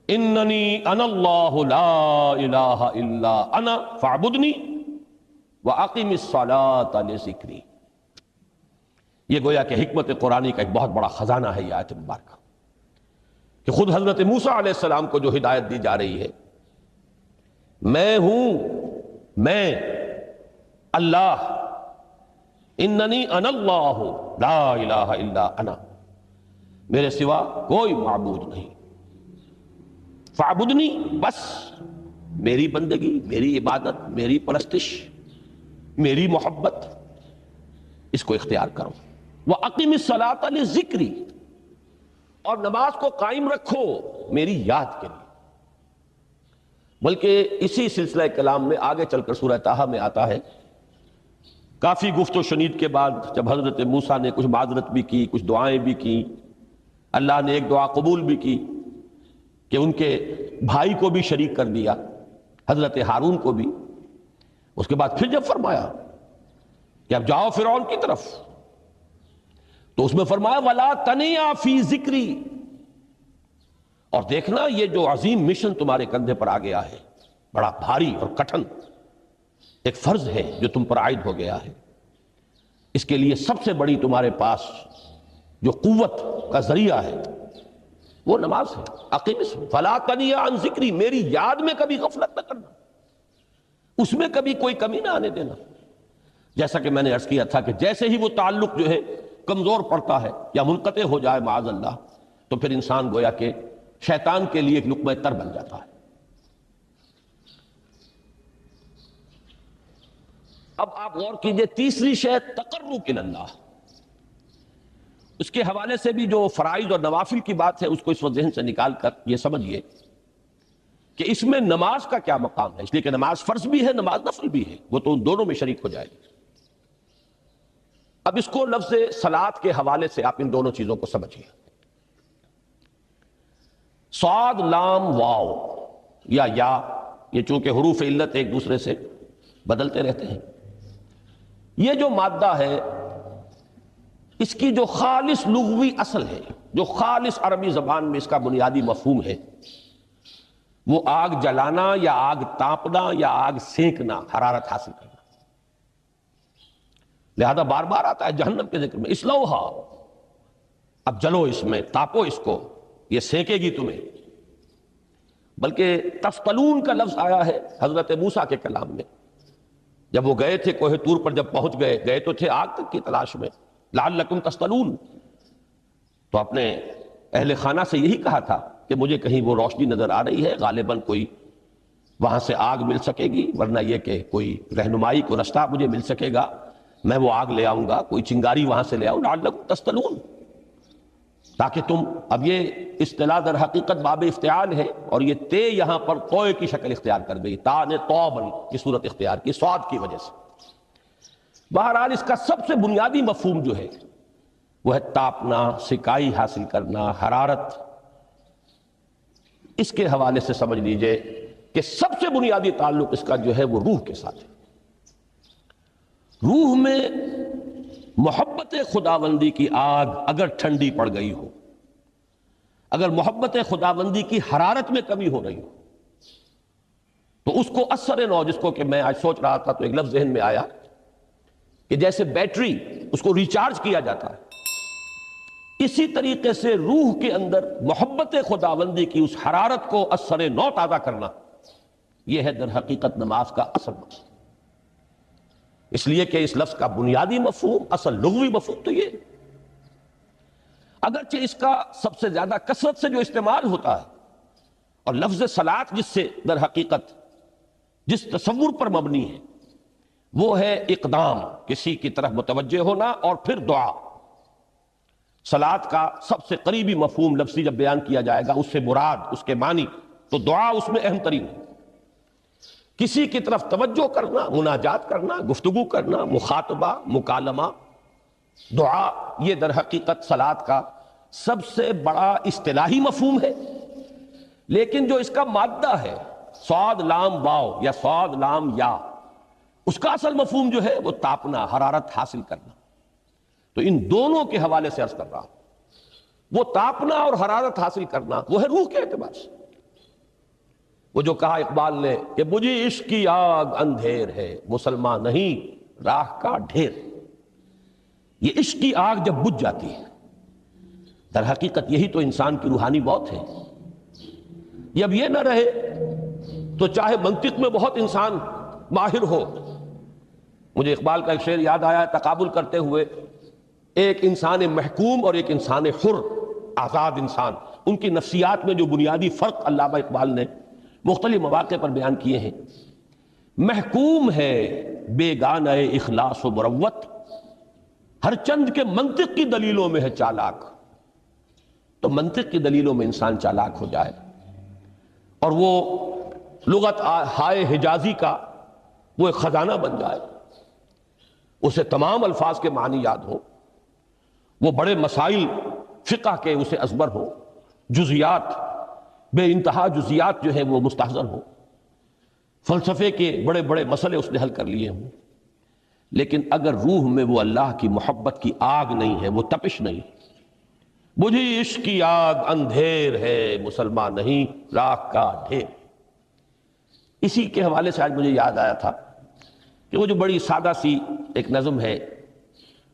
اننی انا اللہ لا الہ الا انا فاعبدنی واقم الصلاۃ لذکری۔ یہ گویا کہ حکمت قرآنی کا ایک بہت بڑا خزانہ ہے یہ آیت مبارکہ، کہ خود حضرت موسیٰ علیہ السلام کو جو ہدایت دی جا رہی ہے، میں ہوں، میں اللہ، اننی انا اللہ لا الہ الا انا، میرے سوا کوئی معبود نہیں، فاعبدنی، بس میری بندگی، میری عبادت، میری پرستش، میری محبت، اس کو اختیار کرو۔ وَأَقِمِ الصَّلَاةَ لِذِكْرِي، اور نماز کو قائم رکھو میری یاد کے لیے۔ بلکہ اسی سلسلہ کلام میں آگے چل کر سورہ طٰہٰ میں آتا ہے، کافی گفت و شنید کے بعد جب حضرت موسیٰ نے کچھ معذرت بھی کی، کچھ دعائیں بھی کی، اللہ نے ایک دعا قبول بھی کی کہ ان کے بھائی کو بھی شریک کر دیا، حضرت ہارون کو بھی۔ اس کے بعد پھر جب فرمایا کہ اب جاؤ فرعون کی طرف، تو اس میں فرمایا وَلَا تَنِيَا فِي ذِكْرِي، اور دیکھنا یہ جو عظیم مشن تمہارے کندھے پر آ گیا ہے، بڑا بھاری اور کٹھن، ایک فرض ہے جو تم پر عائد ہو گیا ہے. اس کے لیے سب سے بڑی تمہارے پاس جو قوت کا ذریعہ ہے وہ نماز ہے. اقیم فلا تنیا عن ذکری، میری یاد میں کبھی غفلت نہ کرنا، اس میں کبھی کوئی کمی نہ آنے دینا. جیسا کہ میں نے عرض کیا تھا کہ جیسے ہی وہ تعلق جو ہے کمزور پڑتا ہے یا منقطع ہو جائے معاذ اللہ، تو پھر انسان گویا کہ شیطان کے لیے ایک لقمہ تر بن جاتا ہے. اب آپ غور کیجئے، تیسری شے تقرب الی اللہ. اس کے حوالے سے بھی جو فرائض اور نوافل کی بات ہے اس کو اس وقت ذہن سے نکال کر یہ سمجھیے کہ اس میں نماز کا کیا مقام ہے. اس لیے کہ نماز فرض بھی ہے، نماز نفل بھی ہے، وہ تو ان دونوں میں شریک ہو جائے گی. اب اس کو لفظ صلاۃ کے حوالے سے آپ ان دونوں چیزوں کو سمجھیے. صاد لام واو یا یہ چونکہ حروف علت ایک دوسرے سے بدلتے رہتے ہیں، یہ جو مادہ ہے اس کی جو خالص لغوی اصل ہے، جو خالص عربی زبان میں اس کا بنیادی مفہوم ہے، وہ آگ جلانا یا آگ تاپنا یا آگ سینکنا، حرارت حاصل کرنا. لہذا بار بار آتا ہے جہنم کے ذکر میں اسلوہا، اب جلو اس میں، تاپو اس کو، یہ سینکے گی تمہیں. بلکہ تفتلون کا لفظ آیا ہے حضرت موسیٰ کے کلام میں، جب وہ گئے تھے کوہ طور پر، جب پہنچ گئے تو تھے آگ تک کی تلاش میں، لعلکم تستلون. تو اپنے اہل خانہ سے یہی کہا تھا کہ مجھے کہیں وہ روشنی نظر آ رہی ہے، غالباً کوئی وہاں سے آگ مل سکے گی، ورنہ یہ کہ کوئی رہنمائی کو رستہ مجھے مل سکے گا، میں وہ آگ لے آؤں گا، کوئی چنگاری وہاں سے لے آؤں. لعلکم تستلون، تاکہ تم، اب یہ اصطلاح در حقیقت باب افتعال ہے، اور یہ تے یہاں پر توئے کی شکل اختیار کر گئی، تا نے توبن کی صورت اختیار کی صاد کی وجہ سے. بہرحال اس کا سب سے بنیادی مفہوم جو ہے وہ ہے تاپنا، سکائی حاصل کرنا، حرارت. اس کے حوالے سے سمجھ لیجئے کہ سب سے بنیادی تعلق اس کا جو ہے وہ روح کے ساتھ ہے. روح میں محبت خداوندی کی آگ اگر ٹھنڈی پڑ گئی ہو، اگر محبت خداوندی کی حرارت میں کمی ہو رہی ہو، تو اس کو اثر نو، جس کو کہ میں آج سوچ رہا تھا تو ایک لفظ ذہن میں آیا کہ جیسے بیٹری اس کو ریچارج کیا جاتا ہے، اسی طریقے سے روح کے اندر محبت خداوندی کی اس حرارت کو اثر نو تازہ کرنا، یہ ہے در حقیقت نماز کا اصل مقصد. اس لیے کہ اس لفظ کا بنیادی مفہوم، اصل لغوی مفہوم تو یہ، اگرچہ اس کا سب سے زیادہ کثرت سے جو استعمال ہوتا ہے، اور لفظ صلاۃ جس سے در حقیقت جس تصور پر مبنی ہے وہ ہے اقدام، کسی کی طرف متوجہ ہونا اور پھر دعا. صلاۃ کا سب سے قریبی مفہوم لفظی جب بیان کیا جائے گا، اس سے مراد، اس کے معنی، تو دعا اس میں اہم ترین ہے. کسی کی طرف توجہ کرنا، مناجات کرنا، گفتگو کرنا، مخاطبہ، مکالمہ، دعا، یہ در حقیقت صلاۃ کا سب سے بڑا اصطلاحی مفہوم ہے. لیکن جو اس کا مادہ ہے، صاد لام واو یا صاد لام یا، اس کا اصل مفہوم جو ہے وہ تاپنا، حرارت حاصل کرنا. تو ان دونوں کے حوالے سے عرض کر رہا ہوں، وہ تاپنا اور حرارت حاصل کرنا وہ ہے روح کے اعتبار سے. وہ جو کہا اقبال نے کہ مجھے عشق کی آگ اندھیر ہے، مسلمان نہیں راہ کا ڈھیر. یہ عشق کی آگ جب بجھ جاتی ہے، در حقیقت یہی تو انسان کی روحانی موت ہے. جب یہ نہ رہے تو چاہے منطق میں بہت انسان ماہر ہو. مجھے اقبال کا ایک شعر یاد آیا تقابل کرتے ہوئے، ایک انسان محکوم اور ایک انسان حر، آزاد انسان، ان کی نفسیات میں جو بنیادی فرق علامہ اقبال نے مختلف مواقع پر بیان کیے ہیں. محکوم ہے بیگانہ اخلاص و مروت، ہر چند کے منطق کی دلیلوں میں ہے چالاک. تو منطق کی دلیلوں میں انسان چالاک ہو جائے اور وہ لغت ہائے حجازی کا وہ ایک خزانہ بن جائے، اسے تمام الفاظ کے معنی یاد ہوں، وہ بڑے مسائل فقہ کے اسے ازبر ہوں، جزیات، بے انتہا جزیات جو ہیں وہ مستحضر ہوں، فلسفے کے بڑے بڑے مسئلے اس نے حل کر لیے ہوں. لیکن اگر روح میں وہ اللہ کی محبت کی آگ نہیں ہے، وہ تپش نہیں، مجھے عشق کی آگ اندھیر ہے، مسلمان نہیں راہ کا ڈھیر. اسی کے حوالے سے آج مجھے یاد آیا تھا کہ وہ جو بڑی سادہ سی ایک نظم ہے،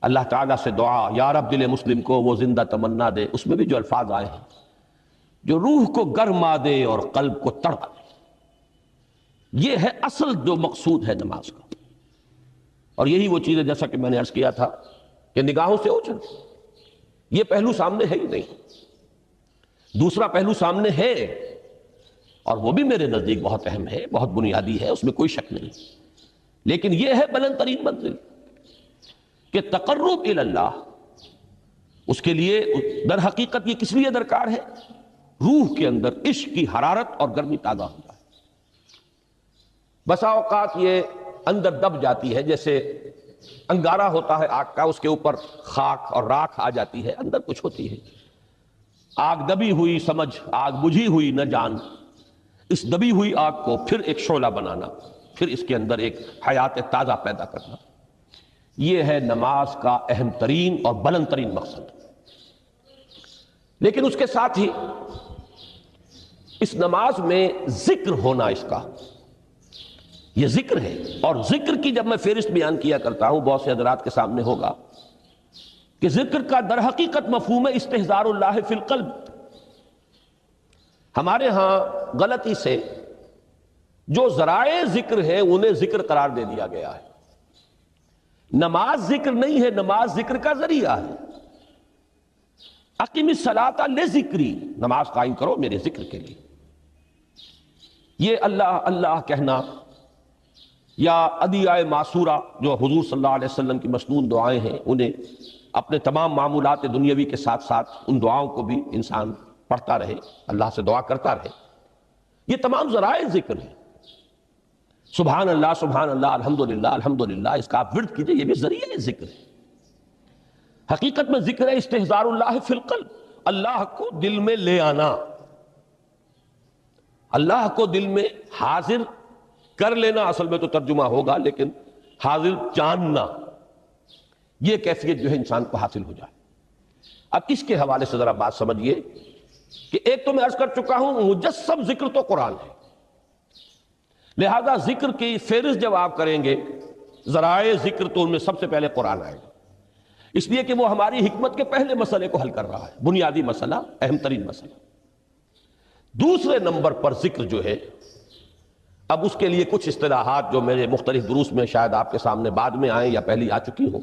اللہ تعالیٰ سے دعا یا رب دل مسلم کو وہ زندہ تمنا دے، اس میں بھی جو الفاظ آئے ہیں جو روح کو گرما دے اور قلب کو تڑپا دے، یہ ہے اصل جو مقصود ہے نماز کا۔ اور یہی وہ چیز ہے جیسا کہ میں نے عرض کیا تھا کہ نگاہوں سے اوجھل، یہ پہلو سامنے ہے ہی نہیں، دوسرا پہلو سامنے ہے اور وہ بھی میرے نزدیک بہت اہم ہے، بہت بنیادی ہے، اس میں کوئی شک نہیں، لیکن یہ ہے بلند ترین منزل کہ تقرب الی اللہ، اس کے لیے در حقیقت یہ کس لیے درکار ہے؟ روح کے اندر عشق کی حرارت اور گرمی تازہ ہو جائے۔ بسا اوقات یہ اندر دب جاتی ہے، جیسے انگارہ ہوتا ہے آگ کا، اس کے اوپر خاک اور راکھ آ جاتی ہے، اندر کچھ ہوتی ہے، آگ دبی ہوئی سمجھ، آگ بجھی ہوئی نہ جان، اس دبی ہوئی آگ کو پھر ایک شعلہ بنانا، پھر اس کے اندر ایک حیات تازہ پیدا کرنا، یہ ہے نماز کا اہم ترین اور بلند ترین مقصد۔ لیکن اس کے ساتھ ہی اس نماز میں ذکر ہونا، اس کا یہ ذکر ہے، اور ذکر کی جب میں فہرست بیان کیا کرتا ہوں بہت سے حضرات کے سامنے ہوگا کہ ذکر کا در حقیقت مفہوم ہے استحضار اللہ فی القلب۔ ہمارے ہاں غلطی سے جو ذرائع ذکر ہیں انہیں ذکر قرار دے دیا گیا ہے۔ نماز ذکر نہیں ہے، نماز ذکر کا ذریعہ ہے۔ اقیم الصلاۃ لذکری، نماز قائم کرو میرے ذکر کے لیے۔ یہ اللہ اللہ کہنا یا ادعیہ معصورہ جو حضور صلی اللہ علیہ وسلم کی مسنون دعائیں ہیں، انہیں اپنے تمام معمولات دنیاوی کے ساتھ ساتھ ان دعاؤں کو بھی انسان پڑھتا رہے، اللہ سے دعا کرتا رہے، یہ تمام ذرائع ذکر ہیں۔ سبحان اللہ الحمدللہ الحمدللہ، اس کا آپ ورد کیجئے، یہ بھی ذریعہ ذکر ہے۔ حقیقت میں ذکر ہے استحضار اللہ فی القلب، اللہ کو دل میں لے آنا، اللہ کو دل میں حاضر کر لینا، اصل میں تو ترجمہ ہوگا، لیکن حاضر جاننا، یہ کیفیت جو ہے انسان کو حاصل ہو جائے۔ اب اس کے حوالے سے ذرا بات سمجھیے کہ ایک تو میں عرض کر چکا ہوں مجسم ذکر تو قرآن ہے، لہذا ذکر کی فہرست جب آپ کریں گے ذرائع ذکر تو ان میں سب سے پہلے قرآن آئے گا، اس لیے کہ وہ ہماری حکمت کے پہلے مسئلے کو حل کر رہا ہے، بنیادی مسئلہ، اہم ترین مسئلہ۔ دوسرے نمبر پر ذکر جو ہے، اب اس کے لیے کچھ اصطلاحات جو میرے مختلف دروس میں شاید آپ کے سامنے بعد میں آئیں یا پہلی آ چکی ہوں،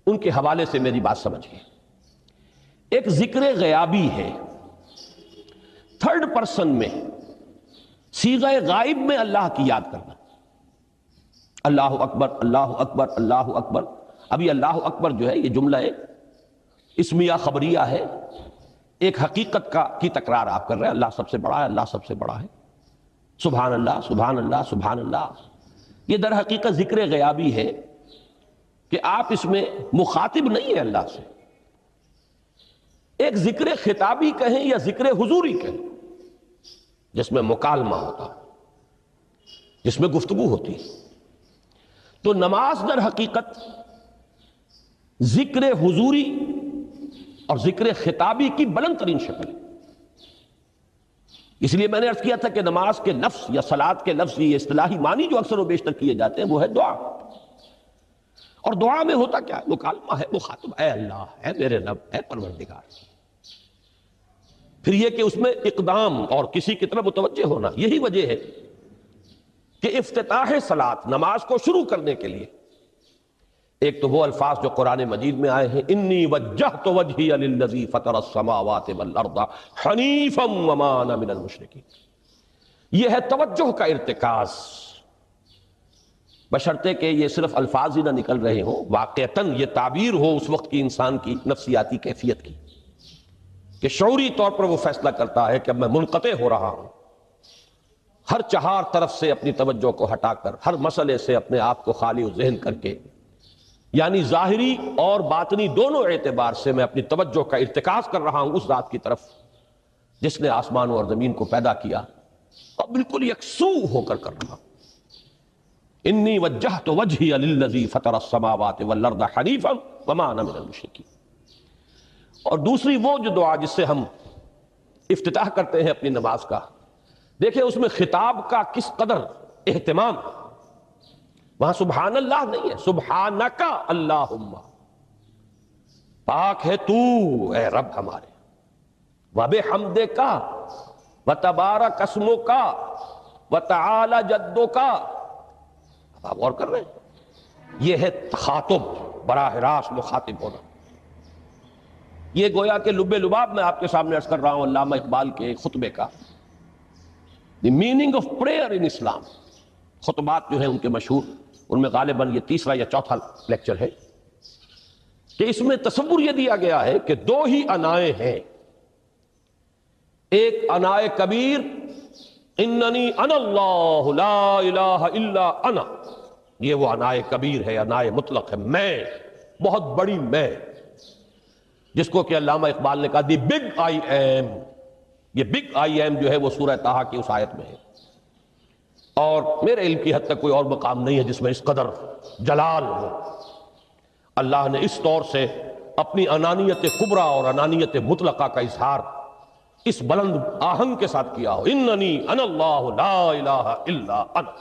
ان کے حوالے سے میری بات سمجھیے۔ ایک ذکر غیابی ہے، تھرڈ پرسن میں، صیغہ غائب میں اللہ کی یاد کرنا، اللہ اکبر اللہ اکبر اللہ اکبر۔ ابھی اللہ اکبر جو ہے یہ جملہ اسمیہ خبریہ ہے، ایک حقیقت کی تکرار آپ کر رہے ہیں، اللہ سب سے بڑا ہے، اللہ سب سے بڑا ہے، سبحان اللہ سبحان اللہ سبحان اللہ۔ یہ در حقیقت ذکر غیابی ہے کہ آپ اس میں مخاطب نہیں ہے اللہ سے، ایک ذکر خطابی کہیں یا ذکر حضوری کہیں، جس میں مکالمہ ہوتا، جس میں گفتگو ہوتی۔ تو نماز در حقیقت ذکر حضوری اور ذکر خطابی کی بلند ترین شکل ہے۔ اس لیے میں نے عرض کیا تھا کہ نماز کے لفظ یا صلاۃ کے لفظ، یہ اصطلاحی معنی جو اکثر و بیشتر کیے جاتے ہیں وہ ہے دعا، اور دعا میں ہوتا کیا ہے؟ مکالمہ ہے، مخاطب، اے اللہ، اے میرے رب، اے پروردگار۔ پھر یہ کہ اس میں اقدام اور کسی کی طرف متوجہ ہونا، یہی وجہ ہے کہ افتتاح صلاۃ، نماز کو شروع کرنے کے لیے ایک تو وہ الفاظ جو قرآن مجید میں آئے ہیں، انی وجہت وجہی للذی فطر السماوات والارض حنیفا وما انا من المشرکین، یہ ہے توجہ کا ارتکاز، بشرطے کہ یہ صرف الفاظ ہی نہ نکل رہے ہوں، واقعتاً یہ تعبیر ہو اس وقت کی انسان کی نفسیاتی کیفیت کی، کہ شعوری طور پر وہ فیصلہ کرتا ہے کہ اب میں منقطع ہو رہا ہوں، ہر چہار طرف سے اپنی توجہ کو ہٹا کر، ہر مسئلے سے اپنے آپ کو خالی ذہن کر کے، یعنی ظاہری اور باطنی دونوں اعتبار سے میں اپنی توجہ کا ارتکاز کر رہا ہوں اس ذات کی طرف جس نے آسمانوں اور زمین کو پیدا کیا، اور بالکل یکسو ہو کر رہا ہوں۔ انی وجہت وجہی للذی فطر السماوات والارض حنیفا وما انا من المشرکین۔ اور دوسری وہ جو دعا جس سے ہم افتتاح کرتے ہیں اپنی نماز کا، دیکھیں اس میں خطاب کا کس قدر اہتمام، وہاں سبحان اللہ نہیں ہے، سبحانک اللہم، پاک ہے تو اے رب ہمارے، وبحمدک وتبارک اسمک وتعالی جدک۔ اب آپ غور کر رہے ہیں، یہ ہے تخاطب، براہ راست مخاطب ہونا۔ یہ گویا کہ لب لباب میں آپ کے سامنے عرض کر رہا ہوں علامہ اقبال کے خطبے کا، دی میننگ آف پریئر ان اسلام۔ خطبات جو ہیں ان کے مشہور، ان میں غالباً یہ تیسرا یا چوتھا لیکچر ہے کہ اس میں تصور یہ دیا گیا ہے کہ دو ہی انائیں ہیں، ایک انائے کبیر اننی انا اللہ لا الہ الا انا، یہ وہ انائے کبیر ہے، انائے مطلق ہے، میں، بہت بڑی میں، جس کو کہ علامہ اقبال نے کہا دی بگ آئی ایم۔ یہ بگ آئی ایم جو ہے وہ سورہ طٰہٰ کی اس آیت میں ہے، اور میرے علم کی حد تک کوئی اور مقام نہیں ہے جس میں اس قدر جلال ہو۔ اللہ نے اس طور سے اپنی انانیت کبریٰ اور انانیت مطلقہ کا اظہار اس بلند آہنگ کے ساتھ کیا ہو، اننی انا اللہ لا الہ الا انا۔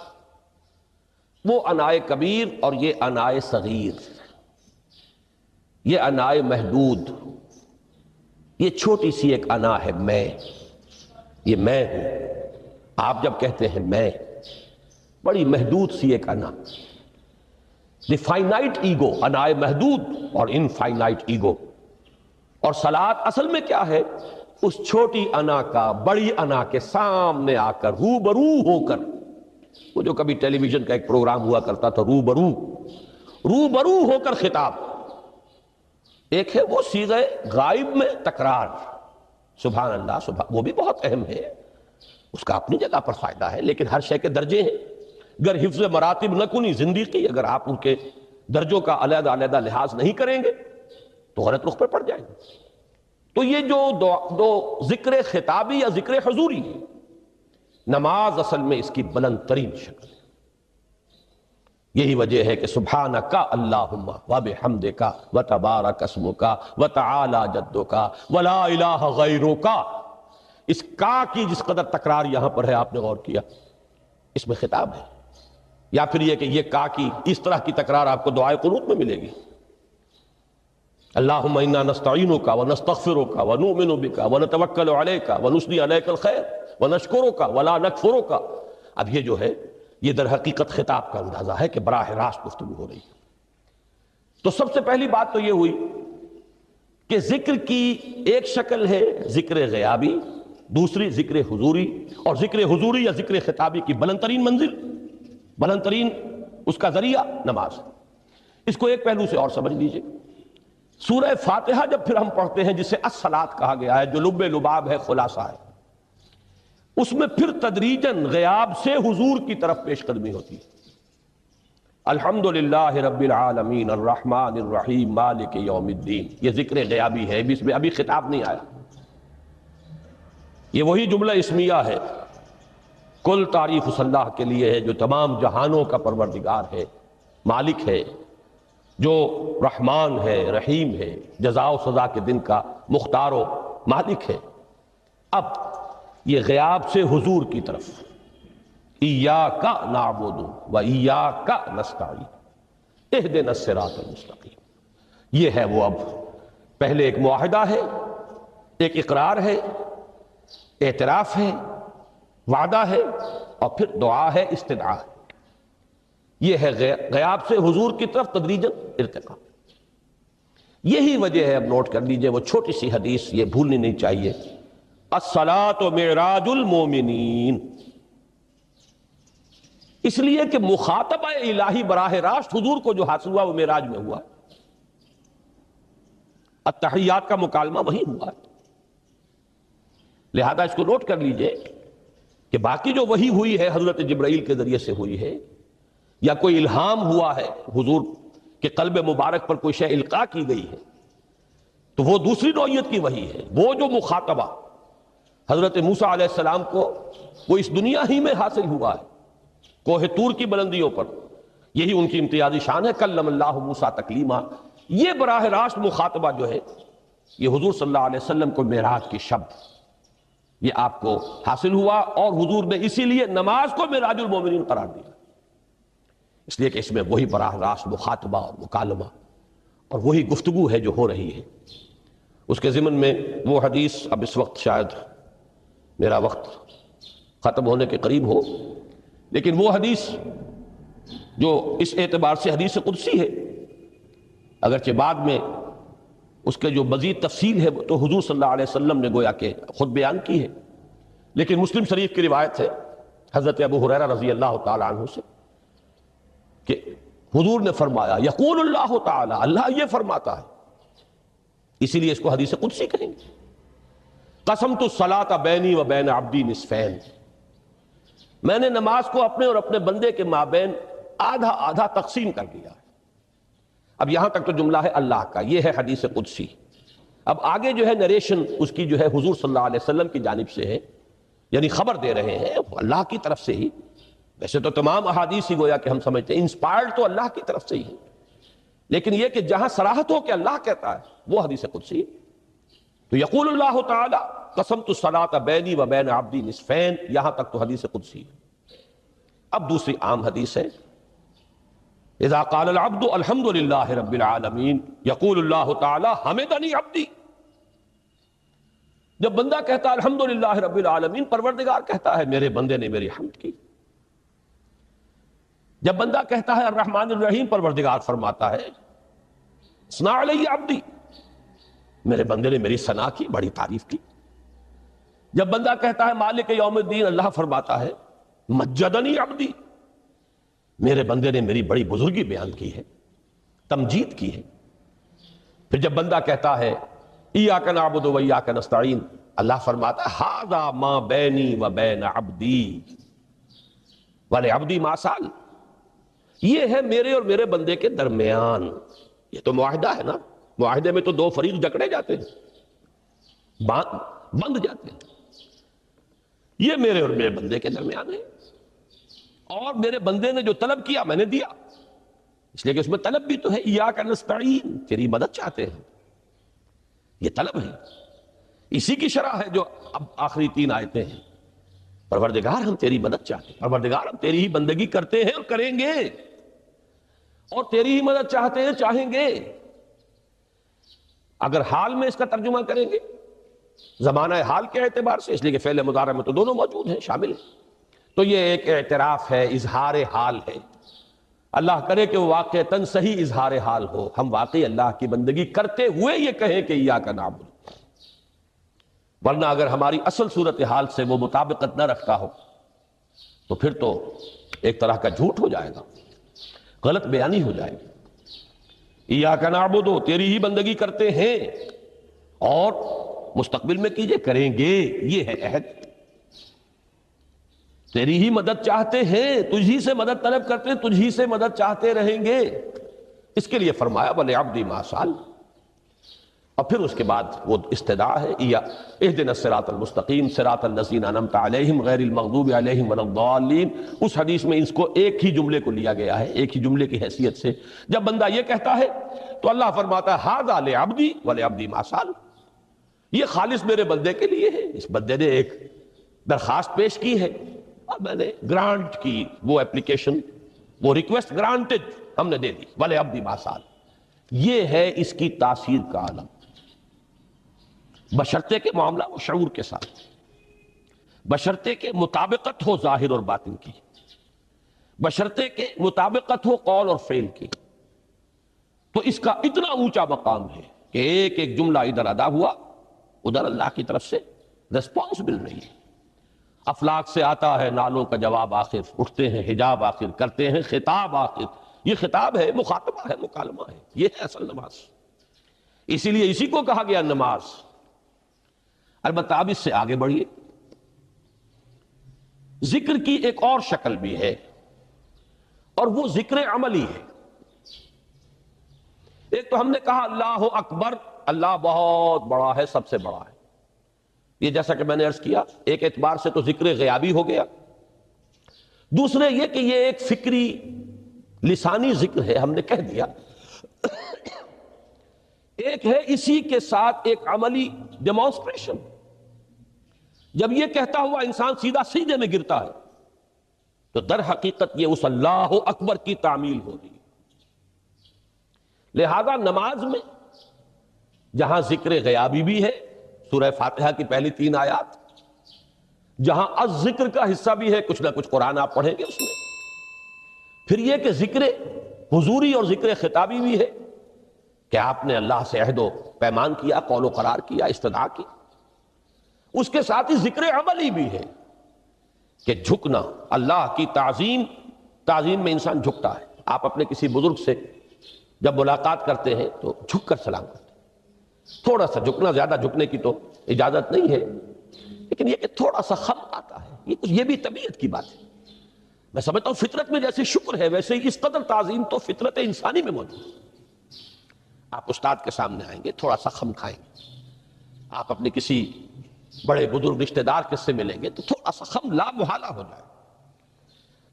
وہ انائے کبیر اور یہ انائے صغیر، یہ انائے محدود، یہ چھوٹی سی ایک انا ہے میں، یہ میں ہوں۔ آپ جب کہتے ہیں میں، بڑی محدود سی ایک انا، دی فائنائٹ ایگو، انائے محدود اور انفائنائٹ ایگو۔ اور صلاۃ اصل میں کیا ہے؟ اس چھوٹی انا کا بڑی انا کے سامنے آ کر، روبرو ہو کر، وہ جو کبھی ٹیلی ویژن کا ایک پروگرام ہوا کرتا تھا، روبرو ہو کر خطاب۔ ایک ہے وہ صیغہ غائب میں تکرار، سبحان اللہ سبحان، وہ بھی بہت اہم ہے، اس کا اپنی جگہ پر فائدہ ہے، لیکن ہر شے کے درجے ہیں۔ اگر حفظ مراتب نہ کنی زندگی، اگر آپ ان کے درجوں کا علیحدہ علیحدہ لحاظ نہیں کریں گے تو غلط رخ پر پڑ جائیں گے۔ تو یہ جو دو ذکر خطابی یا ذکر حضوری ہے، نماز اصل میں اس کی بلند ترین شکل ہے۔ یہی وجہ ہے کہ سبحانک اللہم وبحمدک وتبارک اسمک وتعالی جدک ولا الہ غیرک۔ اس کا کی جس قدر تکرار یہاں پر ہے، آپ نے غور کیا، اس میں خطاب ہے۔ یا پھر یہ کہ یہ کا کی اس طرح کی تکرار آپ کو دعائے قنوت میں ملے گی، اللہم انا نستعینک ونستغفرک ونؤمن بک ونتوکل علیک ونثنی علیک الخیر ونشکرک ولا نکفرک۔ اب یہ جو ہے، یہ در حقیقت خطاب کا اندازہ ہے کہ براہ راست گفتگو ہو رہی ہے۔ تو سب سے پہلی بات تو یہ ہوئی کہ ذکر کی ایک شکل ہے ذکر غیابی، دوسری ذکر حضوری، اور ذکر حضوری یا ذکر خطابی کی بلند ترین منزل، بلند ترین اس کا ذریعہ نماز۔ اس کو ایک پہلو سے اور سمجھ لیجئے، سورہ فاتحہ جب پھر ہم پڑھتے ہیں، جسے الصلاۃ کہا گیا ہے، جو لب لباب ہے، خلاصہ ہے، اس میں پھر تدریجاً غیاب سے حضور کی طرف پیش قدمی ہوتی ہے۔ الحمدللہ رب العالمین الرحمن الرحیم مالک یوم الدین، یہ ذکر غیابی ہے، اس میں ابھی خطاب نہیں آیا۔ یہ وہی جملہ اسمیہ ہے، کل تعریف اس اللہ کے لیے ہے جو تمام جہانوں کا پروردگار ہے، مالک ہے، جو رحمان ہے، رحیم ہے، جزا و سزا کے دن کا مختار و مالک ہے۔ اب یہ غیاب سے حضور کی طرف، ایاک نعبد و ایاک نستعین اہدنا الصراط المستقیم، یہ ہے وہ۔ اب پہلے ایک معاہدہ ہے، ایک اقرار ہے، اعتراف ہے، وعدہ ہے، اور پھر دعا ہے، استدعا ہے۔ یہ ہے غیاب سے حضور کی طرف تدریجاً ارتقاء۔ یہی وجہ ہے، اب نوٹ کر لیجئے، وہ چھوٹی سی حدیث یہ بھولنی نہیں چاہیے، الصلاۃ معراج المومنین، اس لیے کہ مخاطبہ الہی براہ راست حضور کو جو حاصل ہوا وہ معراج میں ہوا، التحیات کا مکالمہ وہی ہوا، لہذا اس کو نوٹ کر لیجئے کہ باقی جو وحی ہوئی ہے حضرت جبرائیل کے ذریعے سے ہوئی ہے، یا کوئی الہام ہوا ہے، حضور کے قلب مبارک پر کوئی شے القاء کی گئی ہے، تو وہ دوسری نوعیت کی وحی ہے۔ وہ جو مخاطبہ حضرت موسیٰ علیہ السلام کو وہ اس دنیا ہی میں حاصل ہوا ہے، کوہ طور کی بلندیوں پر، یہی ان کی امتیازی شان ہے، کلم اللہ موسیٰ تکلیما۔ یہ براہ راست مخاطبہ جو ہے، یہ حضور صلی اللہ علیہ وسلم کو معراج کی شب یہ آپ کو حاصل ہوا، اور حضور نے اسی لیے نماز کو معراج المومنین قرار دیا۔ اس لیے کہ اس میں وہی براہ راست مخاطبہ اور مکالمہ اور وہی گفتگو ہے جو ہو رہی ہے۔ اس کے ضمن میں وہ حدیث، اب اس وقت شاید میرا وقت ختم ہونے کے قریب ہو، لیکن وہ حدیث جو اس اعتبار سے حدیث قدسی ہے، اگرچہ بعد میں اس کے جو مزید تفصیل ہے تو حضور صلی اللہ علیہ وسلم نے گویا کہ خود بیان کی ہے، لیکن مسلم شریف کی روایت ہے حضرت ابو ہریرہ رضی اللہ تعالی عنہ سے کہ حضور نے فرمایا یقول اللہ تعالی، اللہ یہ فرماتا ہے، اسی لیے اس کو حدیث قدسی کہیں گے، قسمت الصلاۃ بینی و بین عبدی نصفین، میں نے نماز کو اپنے اور اپنے بندے کے مابین آدھا آدھا تقسیم کر دیا ہے۔ اب یہاں تک تو جملہ ہے اللہ کا، یہ ہے حدیث قدسی۔ اب آگے جو ہے نریشن اس کی جو ہے حضور صلی اللہ علیہ وسلم کی جانب سے ہے، یعنی خبر دے رہے ہیں اللہ کی طرف سے ہی۔ ویسے تو تمام احادیث ہی گویا کہ ہم سمجھتے ہیں انسپائرڈ تو اللہ کی طرف سے ہی ہے، لیکن یہ کہ جہاں صراحت ہو کہ اللہ کہتا ہے وہ حدیث قدسی ہے۔ تو یقول اللہ تعالی قسمت الصلاۃ بینی و بین عبدی نصفین، یہاں تک تو حدیث قدسی ہے۔ اب دوسری عام حدیث ہے اذا قال العبد الحمد للہ رب العالمین یقول اللہ تعالی حمدنی عبدی، جب بندہ کہتا ہے الحمد للہ رب العالمین، پروردگار کہتا ہے میرے بندے نے میری حمد کی۔ جب بندہ کہتا ہے الرحمن الرحیم، پروردگار فرماتا ہے ثنا علی عبدی، میرے بندے نے میری ثنا کی، بڑی تعریف کی۔ جب بندہ کہتا ہے مالک یوم الدین، اللہ فرماتا ہے مجدنی عبدی، میرے بندے نے میری بڑی بزرگی بیان کی ہے، تمجید کی ہے۔ پھر جب بندہ کہتا ہے ایاک نعبد و ایاک نستعین، اللہ فرماتا ہے ھذا ما بینی و بین عبدی ولعبدی ما سأل، یہ ہے میرے اور میرے بندے کے درمیان۔ یہ تو معاہدہ ہے نا، معاہدے میں تو دو فریق جکڑے جاتے ہیں، بند جاتے ہیں، یہ میرے اور میرے بندے کے درمیان ہے، اور میرے بندے نے جو طلب کیا میں نے دیا، اس لیے کہ اس میں طلب بھی تو ہے، ایاک نستعین، تیری مدد چاہتے ہیں، یہ طلب ہے، اسی کی شرح ہے جو اب آخری تین آیتیں ہیں۔ پروردگار ہم تیری مدد چاہتے ہیں، پروردگار ہم تیری ہی بندگی کرتے ہیں اور کریں گے، اور تیری ہی مدد چاہتے ہیں، چاہیں گے۔ اگر حال میں اس کا ترجمہ کریں گے زمانہ حال کے اعتبار سے، اس لیے کہ فعل مضارع میں تو دونوں موجود ہیں، شامل ہیں، تو یہ ایک اعتراف ہے، اظہار حال ہے۔ اللہ کرے کہ وہ واقعتاً صحیح اظہار حال ہو، ہم واقعی اللہ کی بندگی کرتے ہوئے یہ کہیں کہ ایاک نعبد، ورنہ اگر ہماری اصل صورتحال سے وہ مطابقت نہ رکھتا ہو تو پھر تو ایک طرح کا جھوٹ ہو جائے گا، غلط بیانی ہو جائے گی۔ ایاک نعبد، تیری ہی بندگی کرتے ہیں، اور مستقبل میں کیجئے، کریں گے، یہ ہے عہد، تیری ہی مدد چاہتے ہیں، تجھی سے مدد طلب کرتے ہیں، تجھی سے مدد چاہتے رہیں گے۔ اس کے لیے فرمایا وَلِعَبْدِ مَا سَأَلَ، اور پھر اس کے بعد وہ استدعا ہے اهْدِنَا الصِّرَاطَ الْمُسْتَقِيمَ صِرَاطَ الَّذِينَ أَنْعَمْتَ عَلَيْهِمْ غَيْرِ الْمَغْضُوبِ عَلَيْهِمْ وَلَا الضَّالِّينَ۔ اس حدیث میں اس کو ایک ہی جملے کو لیا گیا ہے، ایک ہی جملے کی حیثیت سے۔ جب بندہ یہ کہتا ہے تو اللہ فرماتا ہے ھذا لعبدی ولعبدی ما سأل، یہ خالص میرے بندے کے لیے ہے، اس بندے نے ایک درخواست پیش کی ہے اور میں نے گرانٹ کی، وہ اپلیکیشن، وہ ریکویسٹ گرانٹڈ، ہم نے دے دی، ولعبدی ما سأل۔ یہ ہے اس کی تاثیر کا عالم، بشرطے کے معاملہ و شعور کے ساتھ، بشرطے کے مطابقت ہو ظاہر اور باطن کی، بشرطے کے مطابقت ہو قول اور فعل کی، تو اس کا اتنا اونچا مقام ہے کہ ایک ایک جملہ ادھر ادا ہوا، ادھر اللہ کی طرف سے ریسپانس مل رہی ہے۔ افلاک سے آتا ہے نالوں کا جواب آخر، اٹھتے ہیں حجاب آخر، کرتے ہیں خطاب آخر، یہ خطاب ہے، مخاطبہ ہے، مکالمہ ہے، یہ ہے اصل نماز۔ اسی لیے اسی کو کہا گیا نماز۔ البتہ اب اس سے آگے بڑھیے، ذکر کی ایک اور شکل بھی ہے، اور وہ ذکر عملی ہے۔ ایک تو ہم نے کہا اللہ اکبر، اللہ بہت بڑا ہے، سب سے بڑا ہے، یہ جیسا کہ میں نے عرض کیا ایک اعتبار سے تو ذکر غیابی ہو گیا۔ دوسرے یہ کہ یہ ایک فکری لسانی ذکر ہے، ہم نے کہہ دیا۔ ایک ہے اسی کے ساتھ ایک عملی ڈیمانسٹریشن، جب یہ کہتا ہوا انسان سیدھا سجدے میں گرتا ہے تو در حقیقت یہ اس اللہ اکبر کی تعمیل ہو رہی ہے۔ لہذا نماز میں جہاں ذکر غیابی بھی ہے، سورہ فاتحہ کی پہلی 3 آیات، جہاں الذکر کا حصہ بھی ہے، کچھ نہ کچھ قرآن آپ پڑھیں گے اس میں، پھر یہ کہ ذکر حضوری اور ذکر خطابی بھی ہے کہ آپ نے اللہ سے عہد و پیمان کیا، قول و قرار کیا، استدعا کی۔ اس کے ساتھ ہی ذکر عملی بھی ہے کہ جھکنا، اللہ کی تعظیم میں انسان جھکتا ہے۔ آپ اپنے کسی بزرگ سے جب ملاقات کرتے ہیں تو جھک کر سلام کرتے ہیں، تھوڑا سا جھکنا، زیادہ جھکنے کی تو اجازت نہیں ہے، لیکن یہ کہ تھوڑا سا خم آتا ہے، یہ بھی طبیعت کی بات ہے۔ میں سمجھتا ہوں فطرت میں جیسے شکر ہے ویسے ہی اس قدر تعظیم تو فطرت انسانی میں موجود ہے۔ آپ استاد کے سامنے آئیں گے، تھوڑا سا خم کھائیں گے، آپ اپنے کسی بڑے بزرگ رشتہ دار کے سے ملیں گے تو تھوڑا سا خم لا محالہ ہو جائے۔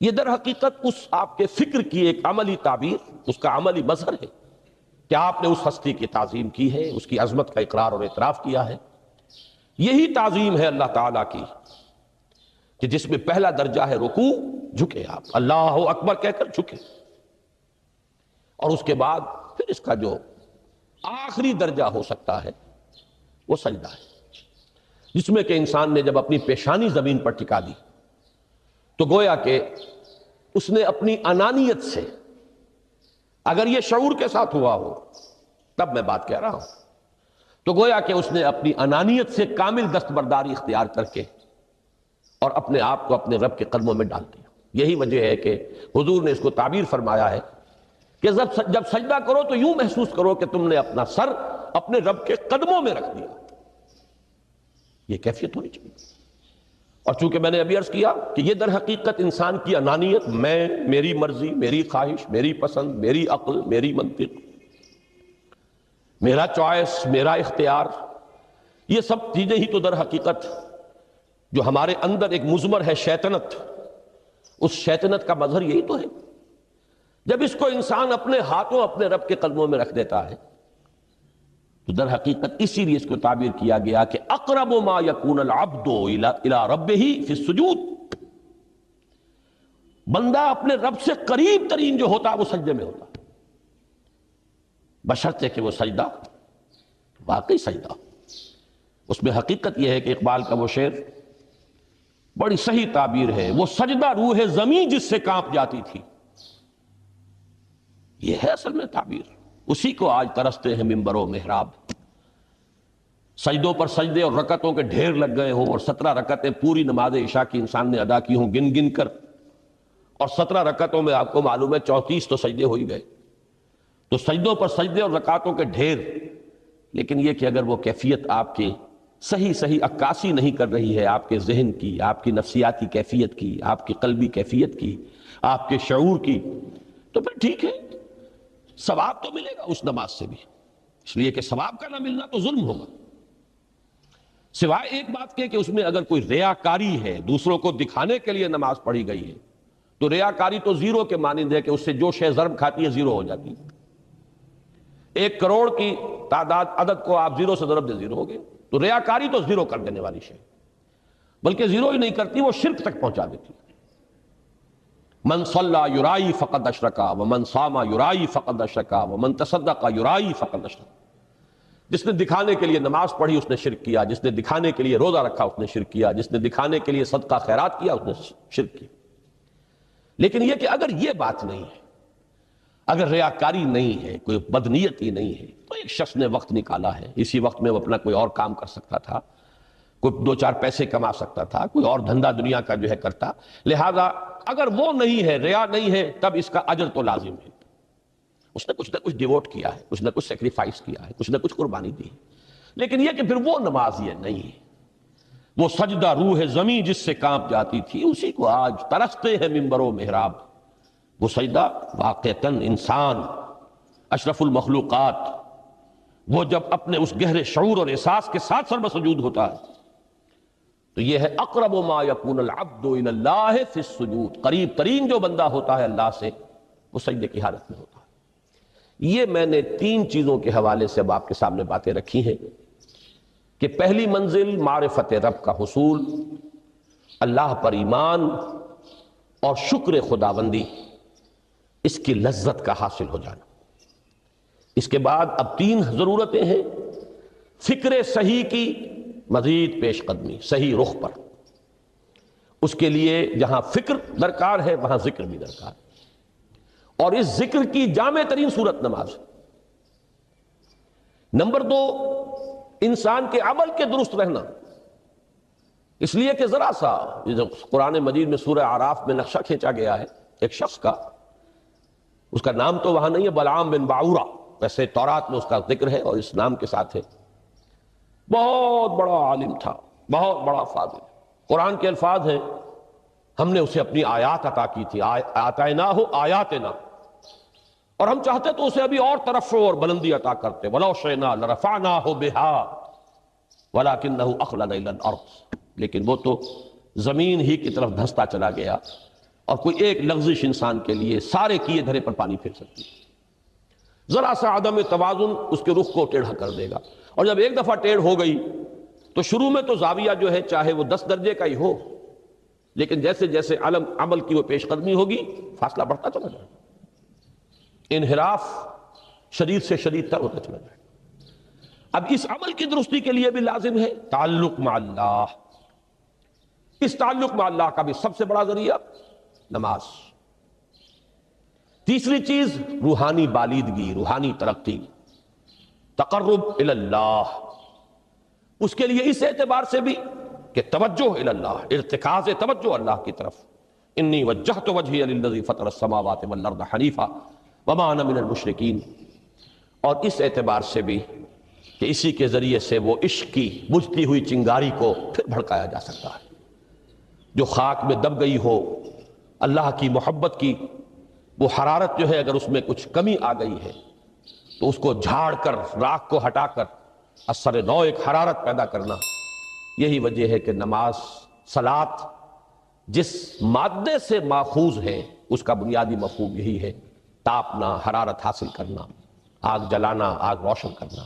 یہ در حقیقت اس آپ کے فکر کی ایک عملی تعبیر، اس کا عملی مظہر ہے کہ آپ نے اس ہستی کی تعظیم کی ہے، اس کی عظمت کا اقرار اور اعتراف کیا ہے۔ یہی تعظیم ہے اللہ تعالیٰ کی کہ جس میں پہلا درجہ ہے رکوع، جھکے آپ، اللہ اکبر کہہ کر جھکے، اور اس کے بعد پھر اس کا جو آخری درجہ ہو سکتا ہے وہ سجدہ ہے، جس میں کہ انسان نے جب اپنی پیشانی زمین پر ٹکا دی تو گویا کہ اس نے اپنی انانیت سے، اگر یہ شعور کے ساتھ ہوا ہو تب میں بات کہہ رہا ہوں، تو گویا کہ اس نے اپنی انانیت سے کامل دستبرداری اختیار کر کے اور اپنے آپ کو اپنے رب کے قدموں میں ڈال دیا۔ یہی وجہ ہے کہ حضور نے اس کو تعبیر فرمایا ہے کہ جب سجدہ کرو تو یوں محسوس کرو کہ تم نے اپنا سر اپنے رب کے قدموں میں رکھ دیا۔ یہ کیفیت ہونی چاہیے، اور چونکہ میں نے ابھی عرض کیا کہ یہ در حقیقت انسان کی انانیت، میں، میری مرضی، میری خواہش، میری پسند، میری عقل، میری منطق، میرا چوائس، میرا اختیار، یہ سب چیزیں ہی تو در حقیقت جو ہمارے اندر ایک مضمر ہے شیطنت، اس شیطنت کا مظہر یہی تو ہے۔ جب اس کو انسان اپنے ہاتھوں اپنے رب کے قدموں میں رکھ دیتا ہے تو در حقیقت اسی لیے اس کو تعبیر کیا گیا کہ اقرب ما یکون العبد الی ربہ فی السجود، بندہ اپنے رب سے قریب ترین جو ہوتا ہے وہ سجدے میں ہوتا ہے، بشرطے کہ وہ سجدہ واقعی سجدہ۔ اس میں حقیقت یہ ہے کہ اقبال کا وہ شعر بڑی صحیح تعبیر ہے، وہ سجدہ روح زمین جس سے کانپ جاتی تھی، یہ ہے اصل میں تعبیر۔ اسی کو آج ترستے ہیں ممبر و محراب، سجدوں پر سجدے اور رکعتوں کے ڈھیر لگ گئے ہوں، اور 17 رکعتیں پوری نماز عشاء کی انسان نے ادا کی ہوں گن گن کر، اور 17 رکعتوں میں آپ کو معلوم ہے 34 تو سجدے ہو ہی گئے، تو سجدوں پر سجدے اور رکعتوں کے ڈھیر، لیکن یہ کہ اگر وہ کیفیت آپ کے صحیح عکاسی نہیں کر رہی ہے آپ کے ذہن کی، آپ کی نفسیاتی کیفیت کی، آپ کی قلبی کیفیت کی، آپ کے شعور کی، تو پھر ٹھیک ہے، ثواب تو ملے گا اس نماز سے بھی، اس لیے کہ ثواب کا نہ ملنا تو ظلم ہوگا، سوائے ایک بات کہ اس میں اگر کوئی ریاکاری ہے، دوسروں کو دکھانے کے لیے نماز پڑھی گئی ہے، تو ریاکاری تو زیرو کے مانند ہے کہ اس سے جو شے ضرب کھاتی ہے زیرو ہو جاتی ہے۔ 1 کروڑ کی تعداد عدد کو آپ زیرو سے ضرب دے زیرو ہو گئے، تو ریاکاری تو زیرو کر دینے والی شے، بلکہ زیرو ہی نہیں کرتی، وہ شرک تک پہنچا دیتی ہے۔ من صلی یرائی فقد اشرکا ومن صام یرائی فقد اشرکا ومن تصدق یرائی فقد اشرکا، جس نے دکھانے کے لیے نماز پڑھی اس نے شرک کیا، جس نے دکھانے کے لیے روزہ رکھا اس نے شرک کیا، جس نے دکھانے کے لیے صدقہ خیرات کیا اس نے شرک کیا۔ لیکن یہ کہ اگر یہ بات نہیں ہے، اگر ریاکاری نہیں ہے، کوئی بدنیتی نہیں ہے، تو ایک شخص نے وقت نکالا ہے، اسی وقت میں وہ اپنا کوئی اور کام کر سکتا تھا، کوئی 2-4 پیسے کما سکتا تھا، کوئی اور دھندا دنیا کا جو ہے کرتا، لہذا اگر وہ نہیں ہے، ریا نہیں ہے، تب اس کا اجر تو لازم ہے، اس نے کچھ نہ کچھ ڈیووٹ کیا ہے، کچھ نہ کچھ سیکریفائس کیا ہے، کچھ نہ کچھ قربانی دی ہے۔ لیکن یہ کہ پھر وہ نماز یہ نہیں ہے، وہ سجدہ روح زمین جس سے کانپ جاتی تھی، اسی کو آج ترستے ہیں ممبر و محراب۔ وہ سجدہ واقعتاً انسان اشرف المخلوقات، وہ جب اپنے اس گہرے شعور اور احساس کے ساتھ سر بسجود ہوتا ہے تو یہ ہے اقرب ما یکون العبد الی اللہ فی السجود، قریب ترین جو بندہ ہوتا ہے اللہ سے وہ سجدے کی حالت میں ہوتا ہے۔ یہ میں نے 3 چیزوں کے حوالے سے اب آپ کے سامنے باتیں رکھی ہیں کہ پہلی منزل معرفت رب کا حصول، اللہ پر ایمان، اور شکر خداوندی، اس کی لذت کا حاصل ہو جانا۔ اس کے بعد اب 3 ضرورتیں ہیں۔ فکر صحیح کی مزید پیش قدمی، صحیح رخ پر۔ اس کے لیے جہاں فکر درکار ہے وہاں ذکر بھی درکار ہے، اور اس ذکر کی جامع ترین صورت نماز ہے۔ نمبر 2، انسان کے عمل کے درست رہنا، اس لیے کہ ذرا سا قرآن مجید میں سورہ اعراف میں نقشہ کھینچا گیا ہے ایک شخص کا، اس کا نام تو وہاں نہیں ہے، بلعام بن باعورہ، ویسے تورات میں اس کا ذکر ہے اور اس نام کے ساتھ ہے۔ بہت بڑا عالم تھا، بہت بڑا فاضل۔ قرآن کے الفاظ ہیں، ہم نے اسے اپنی آیات عطا کی تھی، آتیناہ آیاتنا، اور ہم چاہتے تو اسے ابھی اور ترفع اور بلندی عطا کرتے، وَلَوْ شِئْنَا لَرَفَعْنَاهُ بِهَا وَلَكِنَّهُ أَخْلَدَ إِلَى الْأَرْضِ، لیکن وہ تو زمین ہی کی طرف دھنستا چلا گیا، اور کوئی ایک لغزش انسان کے لیے سارے کیے دھرے پر پانی پھیر سکتی ہے۔ ذرا سا عدم توازن اس کے رخ کو ٹیڑھا کر دے گا، اور جب ایک دفعہ ٹیڑھ ہو گئی تو شروع میں تو زاویہ جو ہے چاہے وہ 10 درجے کا ہی ہو، لیکن جیسے جیسے عمل کی وہ پیش قدمی ہوگی فاصلہ بڑھتا چلا جائے گا، انحراف شدید سے شدید تر ہوتا چلا جائے گا۔ اب اس عمل کی درستی کے لیے بھی لازم ہے تعلق مع اللہ۔ اس تعلق مع اللہ کا بھی سب سے بڑا ذریعہ نماز۔ تیسری چیز روحانی بالیدگی، روحانی ترقی، تقرب الی اللہ۔ اس کے لیے اس اعتبار سے بھی کہ توجہ الی اللہ، ارتکاز توجہ اللہ کی طرف، انی وجہت وجہی للذی فطر السماوات والارض حنیفا وما انا من المشرکین، اور اس اعتبار سے بھی کہ اسی کے ذریعے سے وہ عشق کی بجھتی ہوئی چنگاری کو پھر بھڑکایا جا سکتا ہے۔ جو خاک میں دب گئی ہو اللہ کی محبت کی وہ حرارت جو ہے، اگر اس میں کچھ کمی آ گئی ہے تو اس کو جھاڑ کر، راکھ کو ہٹا کر اثر نو ایک حرارت پیدا کرنا، یہی وجہ ہے کہ نماز، صلاۃ جس مادے سے ماخوذ ہے اس کا بنیادی مفہوم یہی ہے، تاپنا، حرارت حاصل کرنا، آگ جلانا، آگ روشن کرنا۔